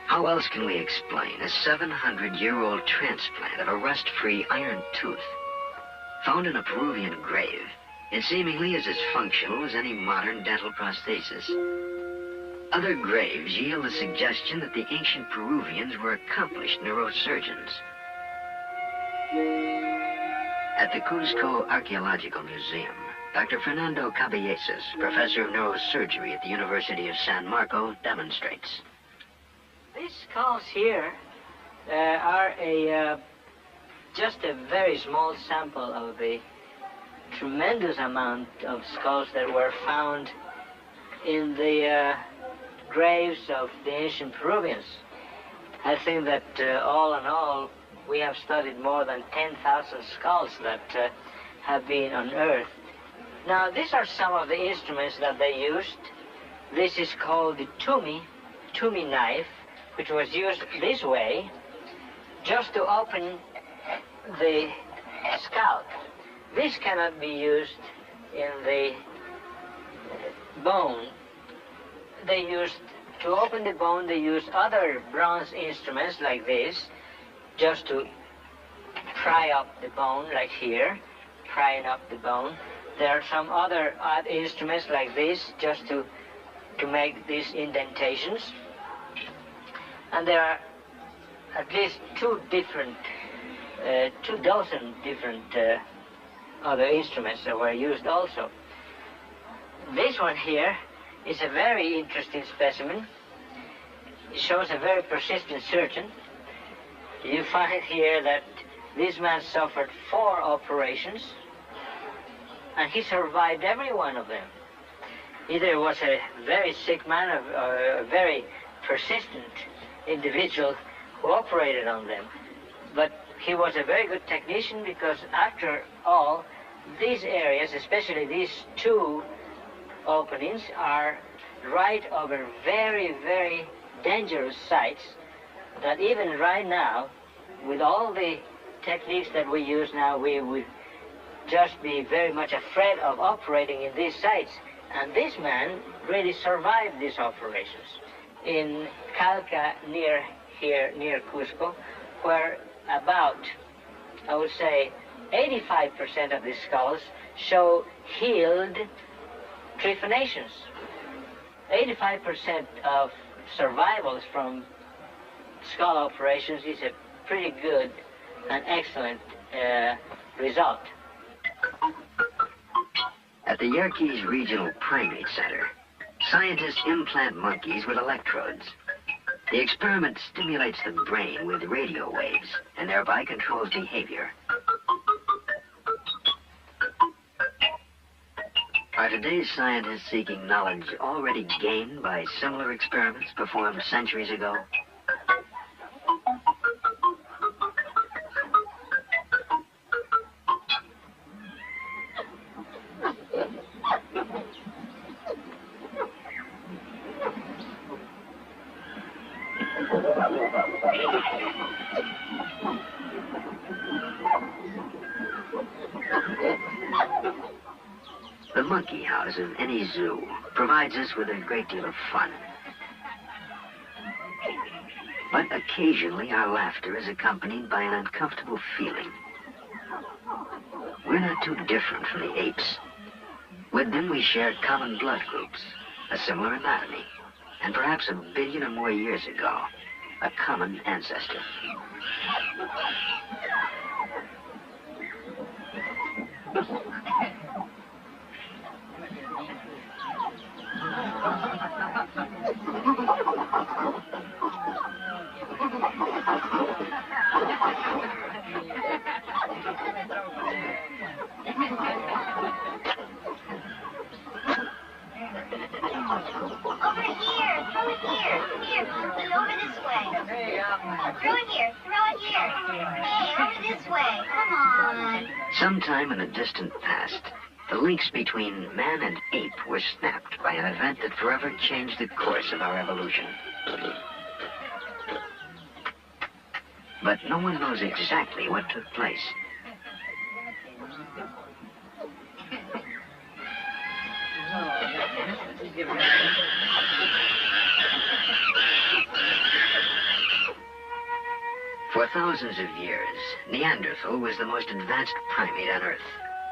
A: How else can we explain a 700-year-old transplant of a rust-free iron tooth found in a Peruvian grave? It seemingly is as functional as any modern dental prosthesis. Other graves yield the suggestion that the ancient Peruvians were accomplished neurosurgeons. At the Cuzco Archaeological Museum, Dr. Fernando Caballesas, professor of neurosurgery at the University of San Marcos, demonstrates.
I: These skulls here are just a very small sample of the tremendous amount of skulls that were found in the graves of the ancient Peruvians. I think that all in all, we have studied more than 10,000 skulls that have been unearthed. Now, these are some of the instruments that they used. This is called the tumi knife, which was used this way just to open the scalp. This cannot be used in the bone. To open the bone, they used other bronze instruments like this, just to pry up the bone, like here, prying up the bone. There are some other odd instruments like this, just to make these indentations. And there are at least 2 dozen different other instruments that were used also. This one here is a very interesting specimen. It shows a very persistent surgeon. You find here that this man suffered 4 operations, and he survived every one of them. Either was a very sick man or a very persistent individual who operated on them. But he was a very good technician, because after all, these areas, especially these 2 openings, are right over very, very dangerous sites that even right now, with all the techniques that we use now, we would just be very much afraid of operating in these sites. And this man really survived these operations. In Calca, near here, near Cusco, where about, I would say, 85% of the skulls show healed trephinations. 85% of survivals from skull operations is a pretty good and excellent result.
A: At the Yerkes Regional Primate Center, scientists implant monkeys with electrodes. The experiment stimulates the brain with radio waves and thereby controls behavior. Are today's scientists seeking knowledge already gained by similar experiments performed centuries ago? The monkey house of any zoo provides us with a great deal of fun. But occasionally our laughter is accompanied by an uncomfortable feeling. We're not too different from the apes. With them we share common blood groups, a similar anatomy, and perhaps 1 billion or more years ago, a common ancestor. Sometime in the distant past, the links between man and ape were snapped by an event that forever changed the course of our evolution. But no one knows exactly what took place. For thousands of years, Neanderthal was the most advanced primate on Earth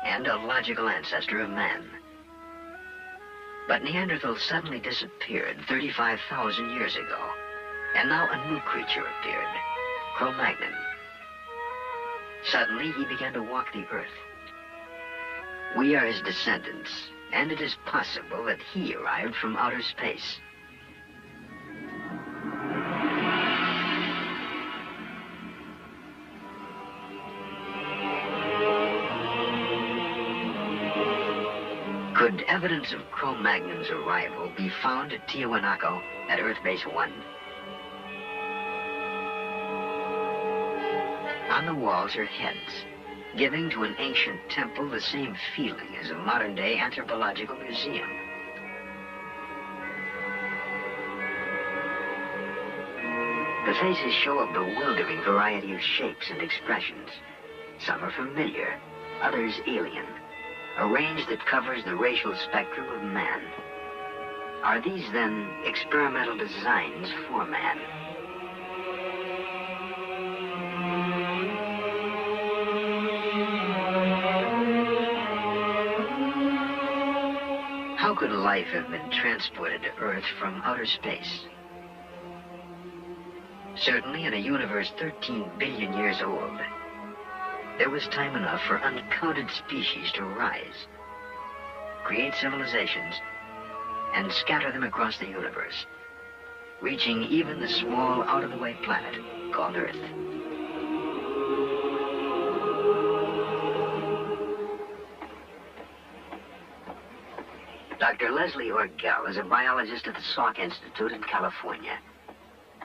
A: and a logical ancestor of man. But Neanderthal suddenly disappeared 35,000 years ago, and now a new creature appeared, Cro-Magnon. Suddenly, he began to walk the Earth. We are his descendants, and it is possible that he arrived from outer space. Could evidence of Cro-Magnon's arrival be found at Tiwanaku at Earth Base 1? On the walls are heads, giving to an ancient temple the same feeling as a modern-day anthropological museum. The faces show a bewildering variety of shapes and expressions. Some are familiar, others alien. A range that covers the racial spectrum of man. Are these, then, experimental designs for man? How could life have been transported to Earth from outer space? Certainly in a universe 13 billion years old, there was time enough for uncounted species to rise, create civilizations, and scatter them across the universe, reaching even the small, out-of-the-way planet called Earth. Dr. Leslie Orgel is a biologist at the Salk Institute in California.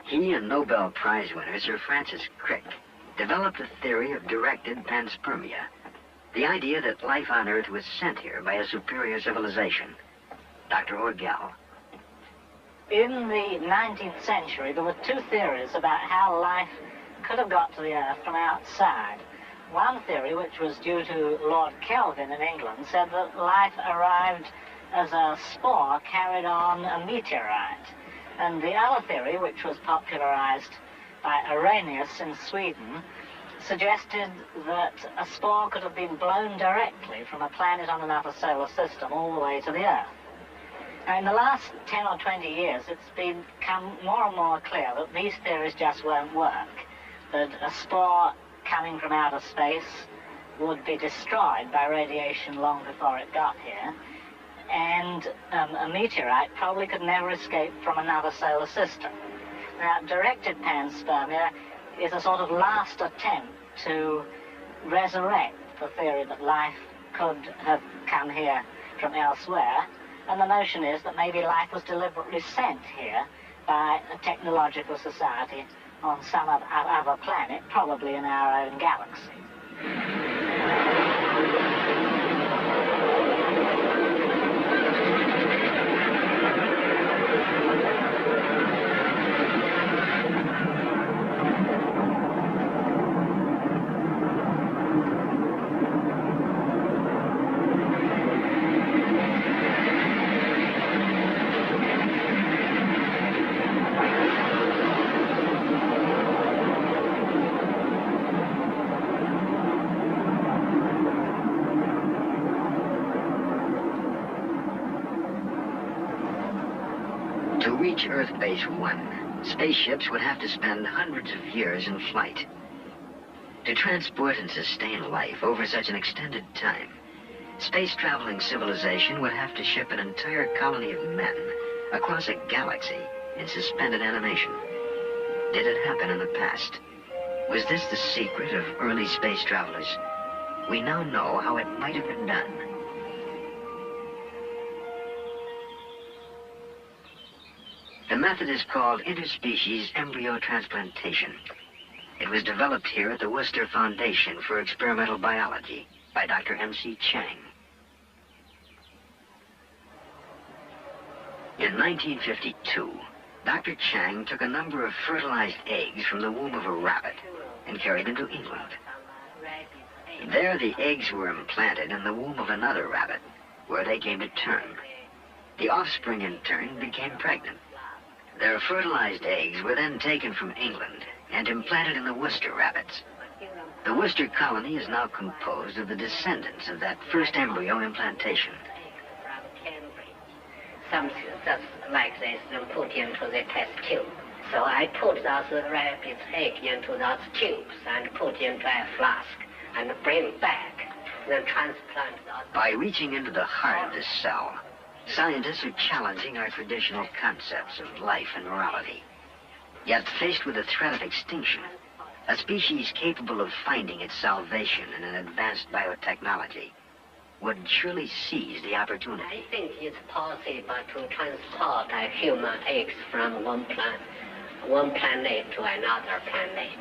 A: He and Nobel Prize winner Sir Francis Crick developed a theory of directed panspermia, the idea that life on Earth was sent here by a superior civilization. Dr. Orgel.
E: In the 19th century, there were two theories about how life could have got to the Earth from outside. One theory, which was due to Lord Kelvin in England, said that life arrived as a spore carried on a meteorite. And the other theory, which was popularized by Arrhenius in Sweden, suggested that a spore could have been blown directly from a planet on another solar system all the way to the Earth. Now, in the last 10 or 20 years, it's become more and more clear that these theories just won't work, that a spore coming from outer space would be destroyed by radiation long before it got here, and a meteorite probably could never escape from another solar system. Now, directed panspermia is a sort of last attempt to resurrect the theory that life could have come here from elsewhere, and the notion is that maybe life was deliberately sent here by a technological society on some other planet, probably in our own galaxy.
A: To reach Earth Base 1, spaceships would have to spend hundreds of years in flight. To transport and sustain life over such an extended time, space-traveling civilization would have to ship an entire colony of men across a galaxy in suspended animation. Did it happen in the past? Was this the secret of early space travelers? We now know how it might have been done. The method is called interspecies embryo transplantation. It was developed here at the Worcester Foundation for Experimental Biology by Dr. M.C. Chang. In 1952, Dr. Chang took a number of fertilized eggs from the womb of a rabbit and carried them to England. There, the eggs were implanted in the womb of another rabbit, where they came to term. The offspring, in turn, became pregnant. Their fertilized eggs were then taken from England and implanted in the Worcester rabbits. The Worcester colony is now composed of the descendants of that first embryo implantation.
B: Some just like this, then put into the test tube. So I put those rabbit's egg into those tubes and put into a flask and bring back, then transplant those.
A: By reaching into the heart of the cell, scientists are challenging our traditional concepts of life and morality. Yet, faced with the threat of extinction, a species capable of finding its salvation in an advanced biotechnology, would surely seize the opportunity.
B: I think it's possible to transport human eggs from one planet to another planet.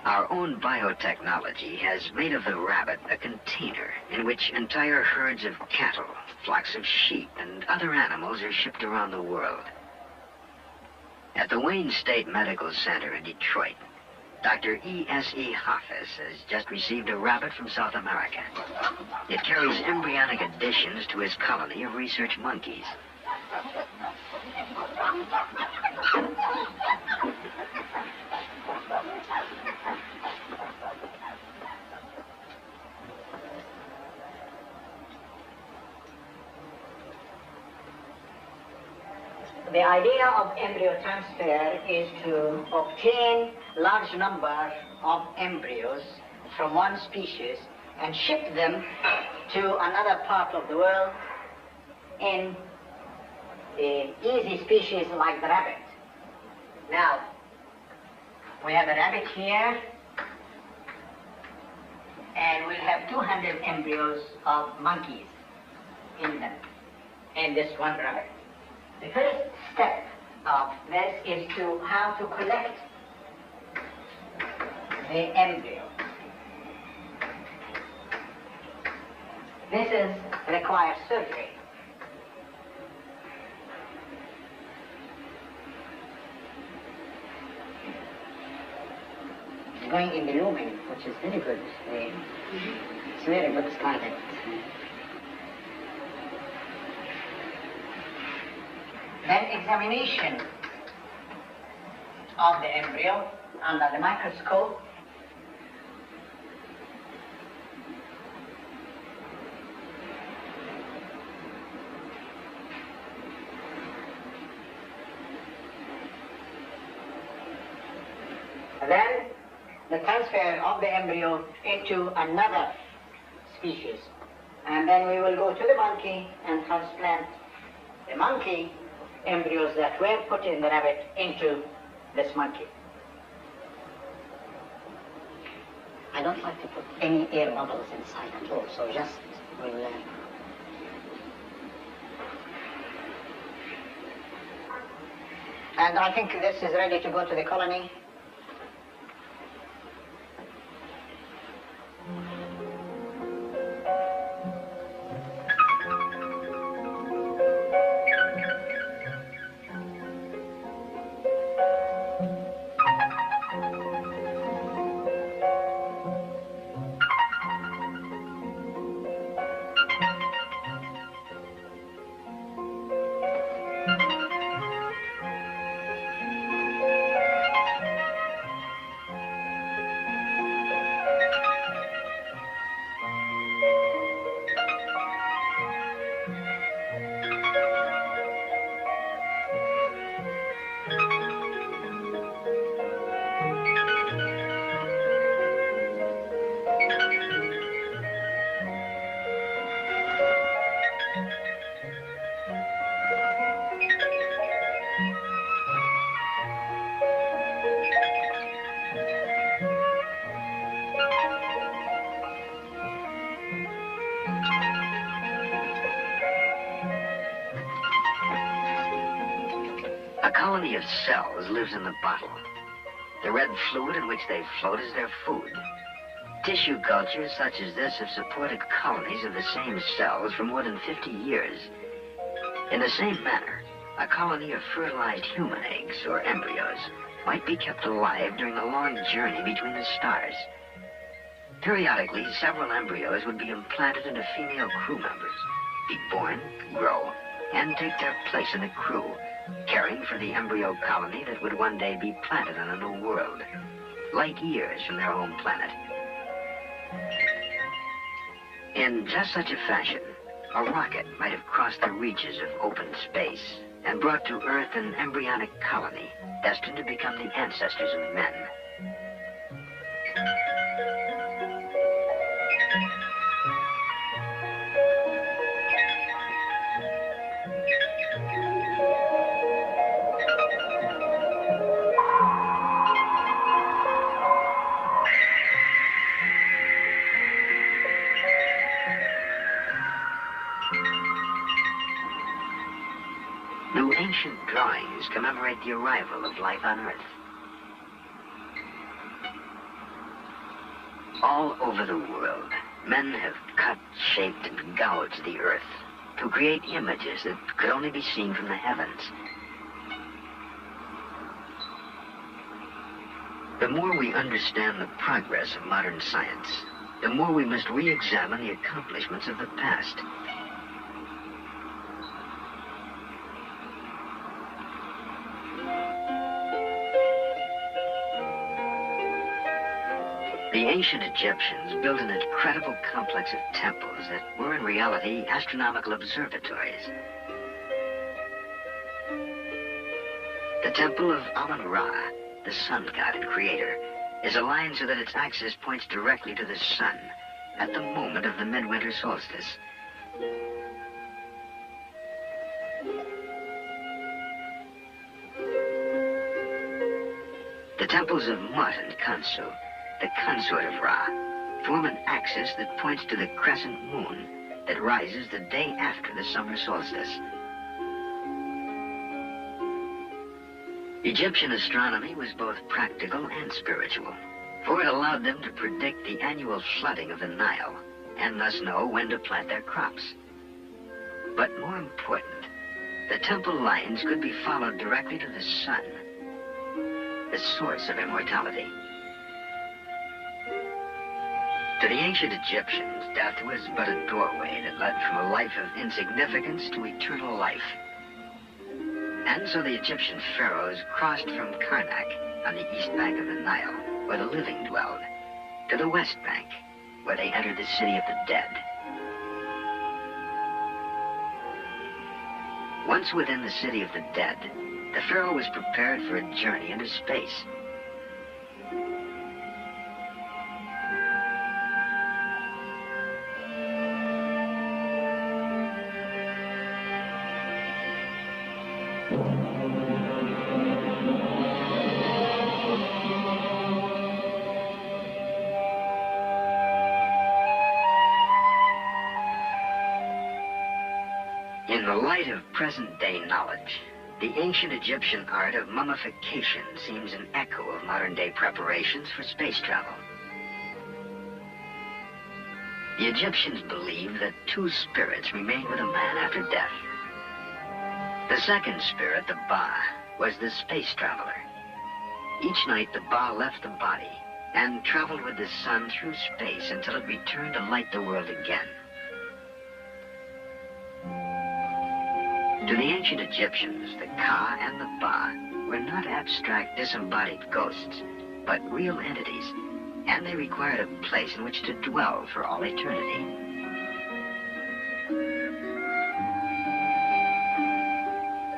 A: Our own biotechnology has made of the rabbit a container in which entire herds of cattle, flocks of sheep, and other animals are shipped around the world. At the Wayne State Medical Center in Detroit, Dr. E.S.E. Hoffes has just received a rabbit from South America. It carries embryonic additions to his colony of research monkeys.
E: The idea of embryo transfer is to obtain large number of embryos from one species and ship them to another part of the world in an easy species like the rabbit. Now, we have a rabbit here, and we'll have 200 embryos of monkeys in them, in this one rabbit. The first step of this is how to collect the embryo. This requires surgery. It's going in the lumen, which is very good. It's very good starting. Then examination of the embryo under the microscope. Then the transfer of the embryo into another species. And then we will go to the monkey and transplant the monkey embryos that were put in the rabbit into this monkey. I don't like to put any air bubbles inside at all, so just we'll and I think this is ready to go to the colony.
A: A colony of cells lives in the bottle. The red fluid in which they float is their food. Tissue cultures such as this have supported colonies of the same cells for more than 50 years. In the same manner, a colony of fertilized human eggs or embryos might be kept alive during a long journey between the stars. Periodically, several embryos would be implanted into female crew members, be born, grow, and take their place in the crew, caring for the embryo colony that would one day be planted on a new world, light years from their home planet. In just such a fashion, a rocket might have crossed the reaches of open space and brought to Earth an embryonic colony destined to become the ancestors of men. ancient drawings commemorate the arrival of life on Earth. All over the world, men have cut, shaped, and gouged the Earth to create images that could only be seen from the heavens. The more we understand the progress of modern science, the more we must re-examine the accomplishments of the past. The ancient Egyptians built an incredible complex of temples that were in reality astronomical observatories. The temple of Alan Ra, the sun god and creator, is aligned so that its axis points directly to the sun at the moment of the midwinter solstice. The temples of Mut and Khonsu, the consort of Ra, form an axis that points to the crescent moon that rises the day after the summer solstice. Egyptian astronomy was both practical and spiritual, for it allowed them to predict the annual flooding of the Nile and thus know when to plant their crops. But more important, the temple lines could be followed directly to the sun, the source of immortality. To the ancient Egyptians, death was but a doorway that led from a life of insignificance to eternal life. And so the Egyptian pharaohs crossed from Karnak on the east bank of the Nile, where the living dwelled, to the west bank, where they entered the city of the dead. Once within the city of the dead, the pharaoh was prepared for a journey into space. In the light of present-day knowledge, the ancient Egyptian art of mummification seems an echo of modern-day preparations for space travel. The Egyptians believed that two spirits remained with a man after death. The second spirit, the Ba, was the space traveler. Each night, the Ba left the body and traveled with the sun through space until it returned to light the world again. To the ancient Egyptians, the Ka and the Ba were not abstract, disembodied ghosts, but real entities, and they required a place in which to dwell for all eternity.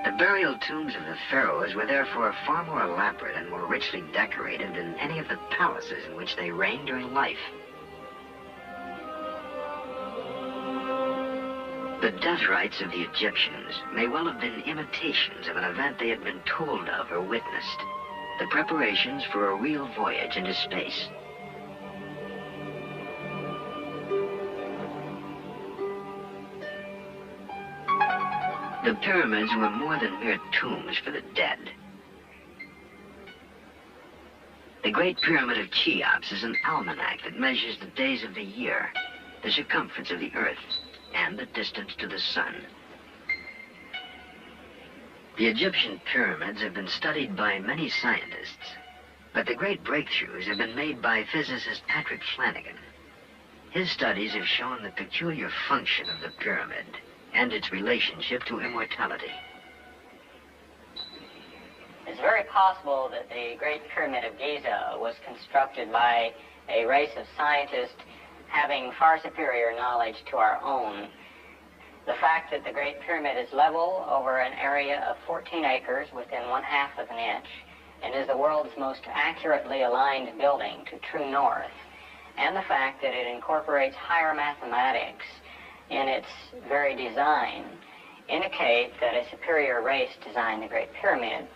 A: The burial tombs of the pharaohs were therefore far more elaborate and more richly decorated than any of the palaces in which they reigned during life. The death rites of the Egyptians may well have been imitations of an event they had been told of or witnessed, the preparations for a real voyage into space. The pyramids were more than mere tombs for the dead. The Great Pyramid of Cheops is an almanac that measures the days of the year, the circumference of the Earth, and the distance to the sun. The Egyptian pyramids have been studied by many scientists, but the great breakthroughs have been made by physicist Patrick Flanagan. His studies have shown the peculiar function of the pyramid and its relationship to immortality.
C: It's very possible that the Great Pyramid of Giza was constructed by a race of scientists having far superior knowledge to our own. The fact that the Great Pyramid is level over an area of 14 acres within 1/2 of an inch and is the world's most accurately aligned building to true north, and the fact that it incorporates higher mathematics in its very design, indicate that a superior race designed the Great Pyramid.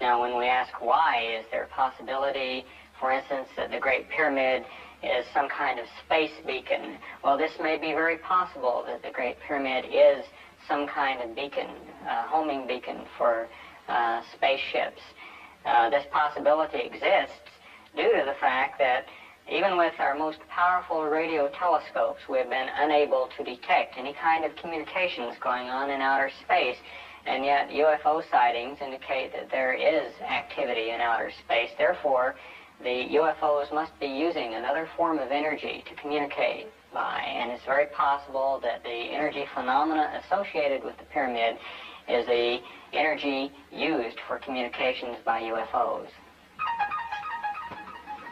C: Now, when we ask why, is there a possibility, for instance, that the Great Pyramid is some kind of space beacon? Well, this may be very possible, that the Great Pyramid is
I: some kind of beacon, homing beacon for spaceships. This possibility exists due to the fact that even with our most powerful radio telescopes, we've been unable to detect any kind of communications going on in outer space. And yet UFO sightings indicate that there is activity in outer space. Therefore, the UFOs must be using another form of energy to communicate by. And it's very possible that the energy phenomena associated with the pyramid is the energy used for communications by UFOs.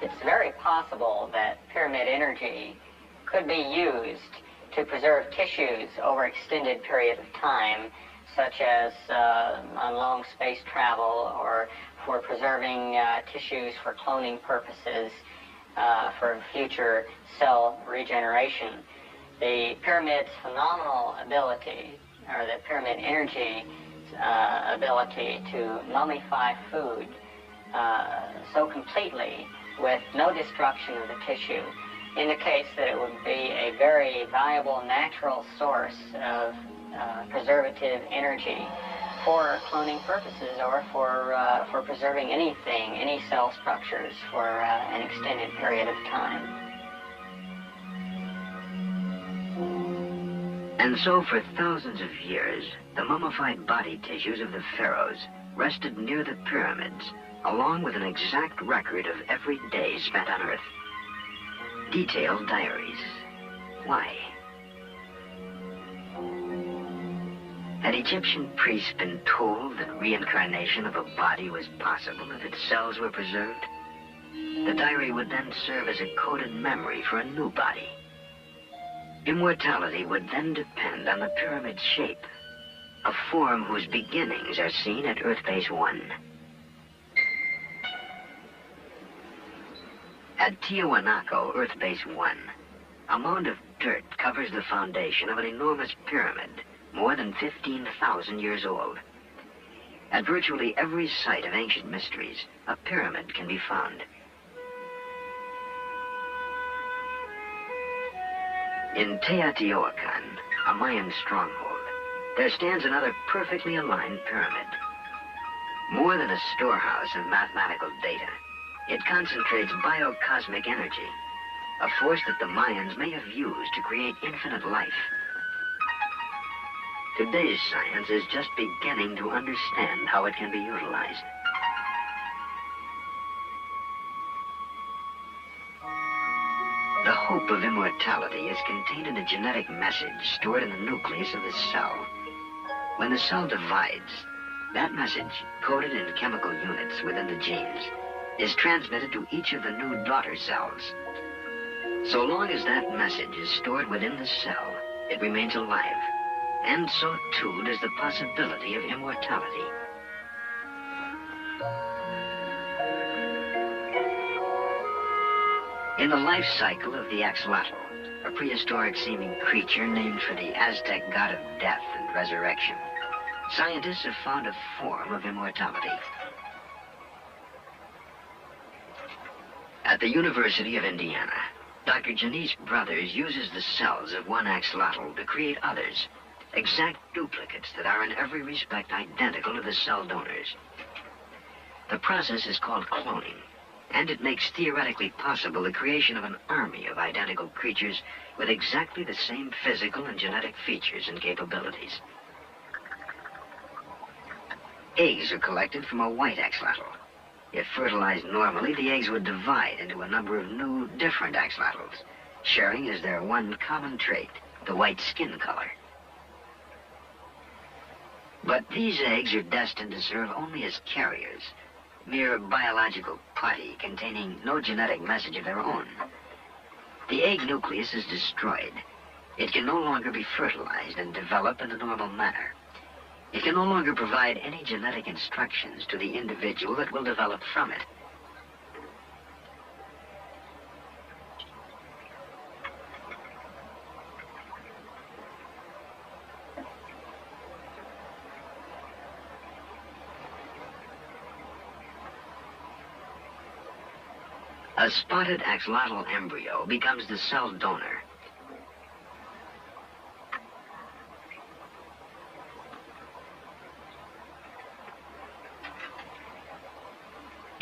I: It's very possible that pyramid energy could be used to preserve tissues over extended periods of time, such as on long space travel, or for preserving tissues for cloning purposes, for future cell regeneration. The pyramid's phenomenal ability, or the pyramid energy ability to mummify food so completely with no destruction of the tissue, indicates that it would be a very valuable natural source of preservative energy for cloning purposes, or for preserving anything, any cell structures for an extended period of time.
A: And so for thousands of years, the mummified body tissues of the pharaohs rested near the pyramids, along with an exact record of every day spent on Earth. Detailed diaries. Why? Had Egyptian priests been told that reincarnation of a body was possible if its cells were preserved? The diary would then serve as a coded memory for a new body. Immortality would then depend on the pyramid's shape, a form whose beginnings are seen at Earth Base 1. At Tiahuanaco, Earth Base 1, a mound of dirt covers the foundation of an enormous pyramid, more than 15,000 years old. At virtually every site of ancient mysteries, a pyramid can be found. In Teotihuacan, a Mayan stronghold, there stands another perfectly aligned pyramid. More than a storehouse of mathematical data, it concentrates biocosmic energy, a force that the Mayans may have used to create infinite life. Today's science is just beginning to understand how it can be utilized. The hope of immortality is contained in a genetic message stored in the nucleus of the cell. When the cell divides, that message, coded in chemical units within the genes, is transmitted to each of the new daughter cells. So long as that message is stored within the cell, it remains alive. And so too does the possibility of immortality. In the life cycle of the axolotl, a prehistoric-seeming creature named for the Aztec god of death and resurrection, scientists have found a form of immortality. At the University of Indiana, Dr. Janice Brothers uses the cells of one axolotl to create others, exact duplicates that are in every respect identical to the cell donors. The process is called cloning, and it makes theoretically possible the creation of an army of identical creatures with exactly the same physical and genetic features and capabilities. Eggs are collected from a white axolotl. If fertilized normally, the eggs would divide into a number of new, different axolotls, sharing as their one common trait, the white skin color. But these eggs are destined to serve only as carriers, mere biological putty containing no genetic message of their own. The egg nucleus is destroyed. It can no longer be fertilized and develop in the normal manner. It can no longer provide any genetic instructions to the individual that will develop from it. A spotted axolotl embryo becomes the cell donor.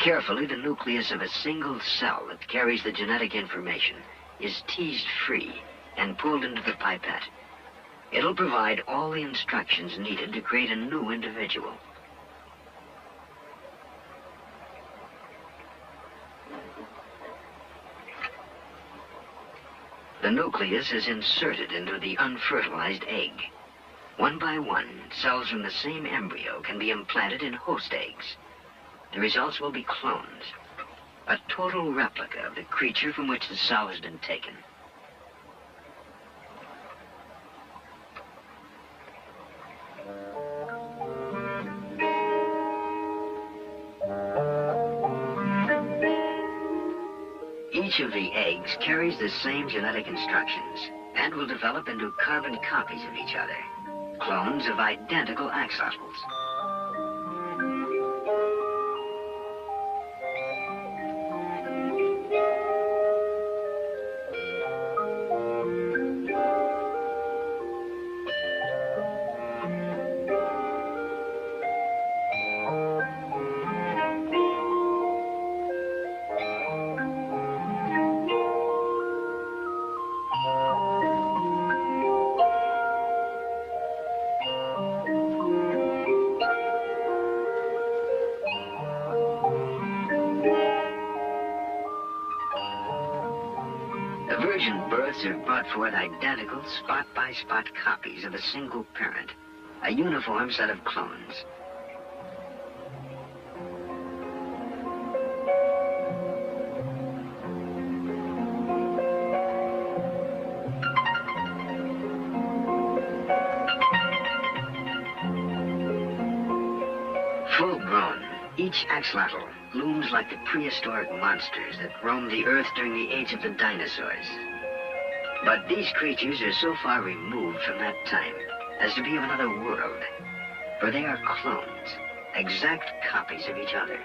A: Carefully, the nucleus of a single cell that carries the genetic information is teased free and pulled into the pipette. It'll provide all the instructions needed to create a new individual. The nucleus is inserted into the unfertilized egg. One by one, cells from the same embryo can be implanted in host eggs. The results will be clones, a total replica of the creature from which the cell has been taken. Each of the eggs carries the same genetic instructions and will develop into carbon copies of each other, clones of identical axolotls. Are brought forth identical spot-by-spot copies of a single parent, a uniform set of clones. Full-grown, each axolotl looms like the prehistoric monsters that roamed the Earth during the age of the dinosaurs. But these creatures are so far removed from that time as to be of another world, for they are clones, exact copies of each other.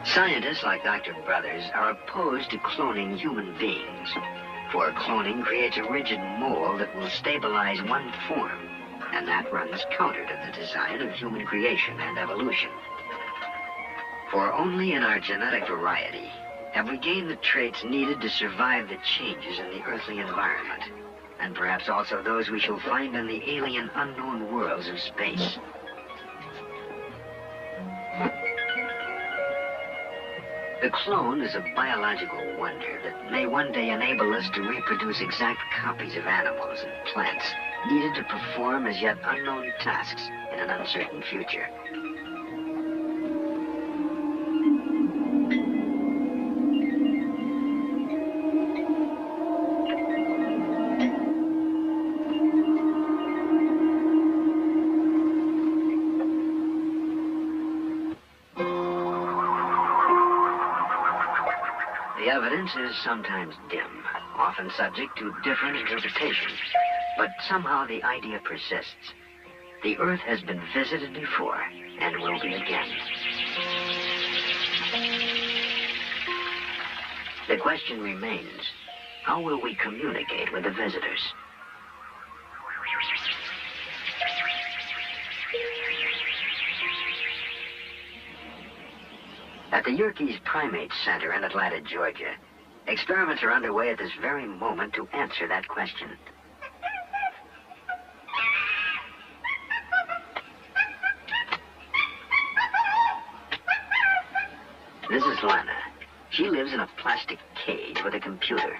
A: Scientists like Dr. Brothers are opposed to cloning human beings, for cloning creates a rigid mold that will stabilize one form, and that runs counter to the design of human creation and evolution. For only in our genetic variety have we gained the traits needed to survive the changes in the earthly environment, and perhaps also those we shall find in the alien unknown worlds of space. The clone is a biological wonder that may one day enable us to reproduce exact copies of animals and plants needed to perform as yet unknown tasks in an uncertain future. The evidence is sometimes dim, often subject to different interpretations, but somehow the idea persists. The Earth has been visited before and will be again. The question remains, how will we communicate with the visitors? At the Yerkes Primate Center in Atlanta, Georgia, experiments are underway at this very moment to answer that question. This is Lana. She lives in a plastic cage with a computer.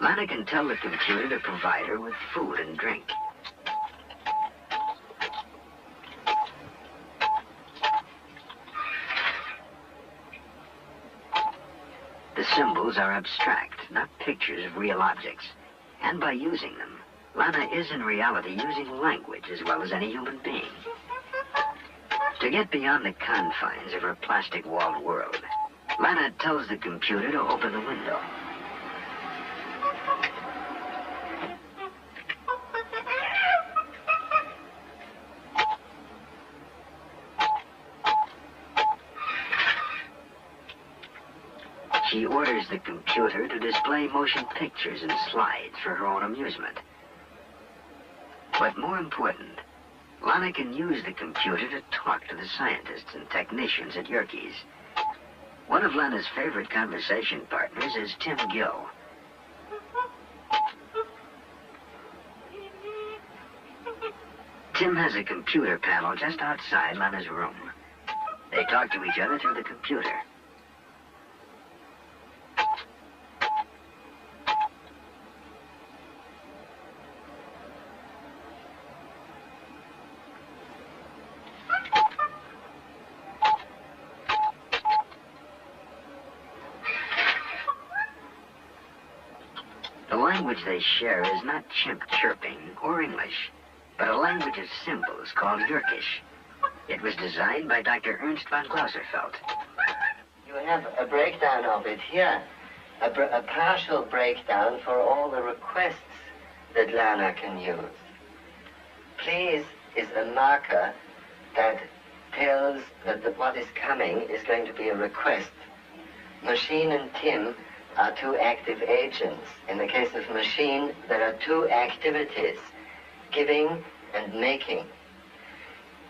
A: Lana can tell the computer to provide her with food and drink. The symbols are abstract, not pictures of real objects. And by using them, Lana is in reality using language as well as any human being. To get beyond the confines of her plastic-walled world, Lana tells the computer to open the window. She orders the computer to display motion pictures and slides for her own amusement. But more important, Lana can use the computer to talk to the scientists and technicians at Yerkes. One of Lana's favorite conversation partners is Tim Gill. Tim has a computer panel just outside Lana's room. They talk to each other through the computer. The language they share is not chimp chirping or English, but a language of symbols called Yerkish. It was designed by Dr. Ernst von Glauserfeld.
H: You have a breakdown of it here, a partial breakdown for all the requests that Lana can use. Please is a marker that tells that what is coming is going to be a request. Machine and Tim are two active agents. In the case of machine, there are two activities, giving and making.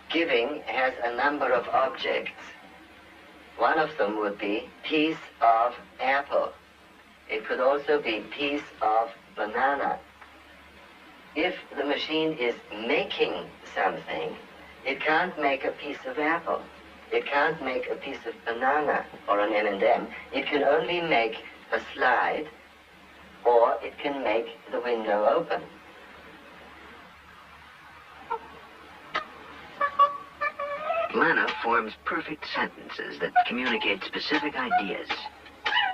H: Giving has a number of objects. One of them would be piece of apple. It could also be piece of banana. If the machine is making something, it can't make a piece of apple. It can't make a piece of banana or an M&M. It can only make a slide, or it can make the window open.
A: Lana forms perfect sentences that communicate specific ideas.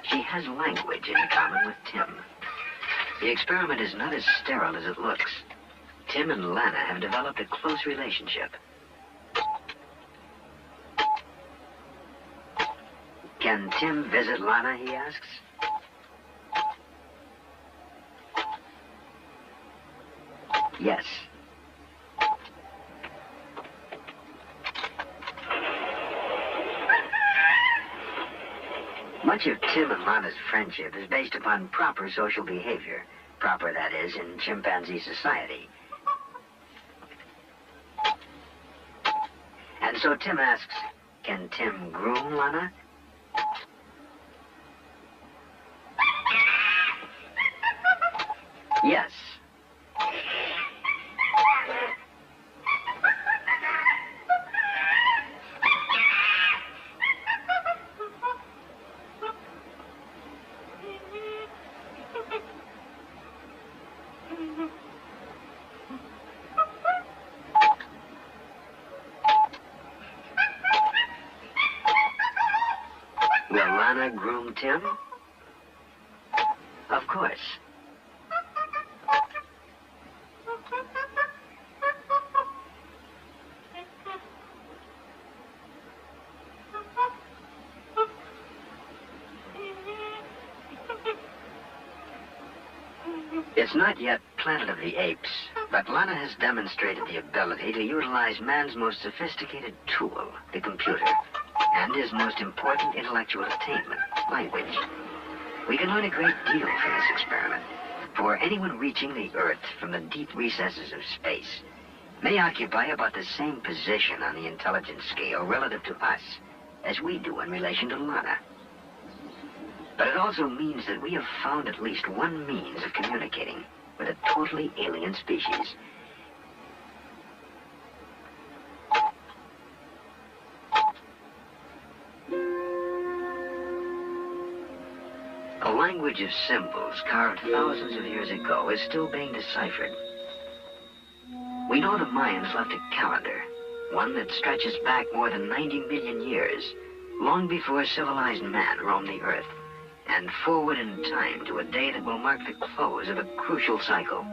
A: She has language in common with Tim. The experiment is not as sterile as it looks. Tim and Lana have developed a close relationship. Can Tim visit Lana, he asks. Yes. Much of Tim and Lana's friendship is based upon proper social behavior. Proper, that is, in chimpanzee society. And so Tim asks, can Tim groom Lana? Yes. Will Lana groom Tim? Of course. It's not yet Planet of the Apes, but Lana has demonstrated the ability to utilize man's most sophisticated tool, the computer, and his most important intellectual attainment, language. We can learn a great deal from this experiment, for anyone reaching the Earth from the deep recesses of space may occupy about the same position on the intelligence scale relative to us as we do in relation to Lana. But it also means that we have found at least one means of communicating with a totally alien species. A language of symbols carved thousands of years ago is still being deciphered. We know the Mayans left a calendar, one that stretches back more than 90 million years, long before civilized man roamed the Earth, and forward in time to a day that will mark the close of a crucial cycle.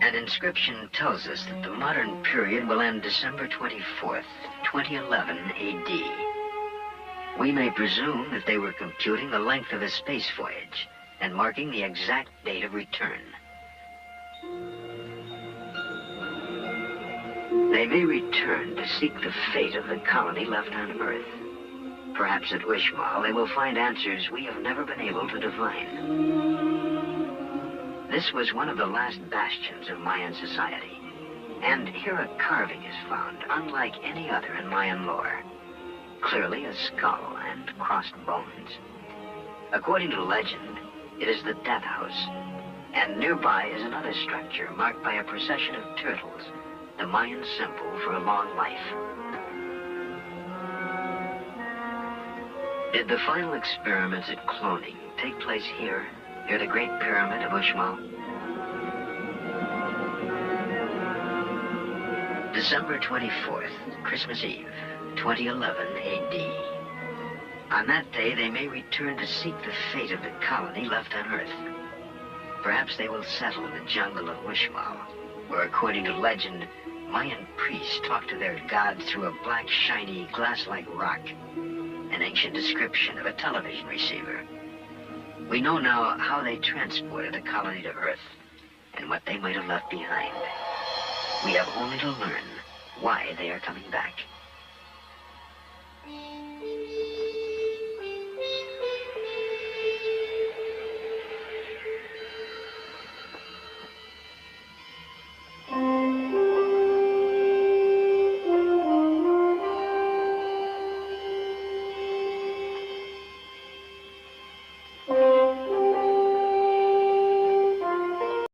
A: And inscription tells us that the modern period will end December 24th, 2011 AD. We may presume that they were computing the length of a space voyage and marking the exact date of return. They may return to seek the fate of the colony left on Earth. Perhaps at Uxmal they will find answers we have never been able to divine. This was one of the last bastions of Mayan society, and here a carving is found unlike any other in Mayan lore. Clearly a skull and crossed bones. According to legend, it is the Death House, and nearby is another structure marked by a procession of turtles, the Mayan symbol for a long life. Did the final experiments at cloning take place here, near the Great Pyramid of Uxmal? December 24th, Christmas Eve, 2011 AD. On that day, they may return to seek the fate of the colony left on Earth. Perhaps they will settle in the jungle of Uxmal, where, according to legend, Mayan priests talk to their gods through a black, shiny, glass-like rock, an ancient description of a television receiver. We know now how they transported the colony to Earth and what they might have left behind. We have only to learn why they are coming back.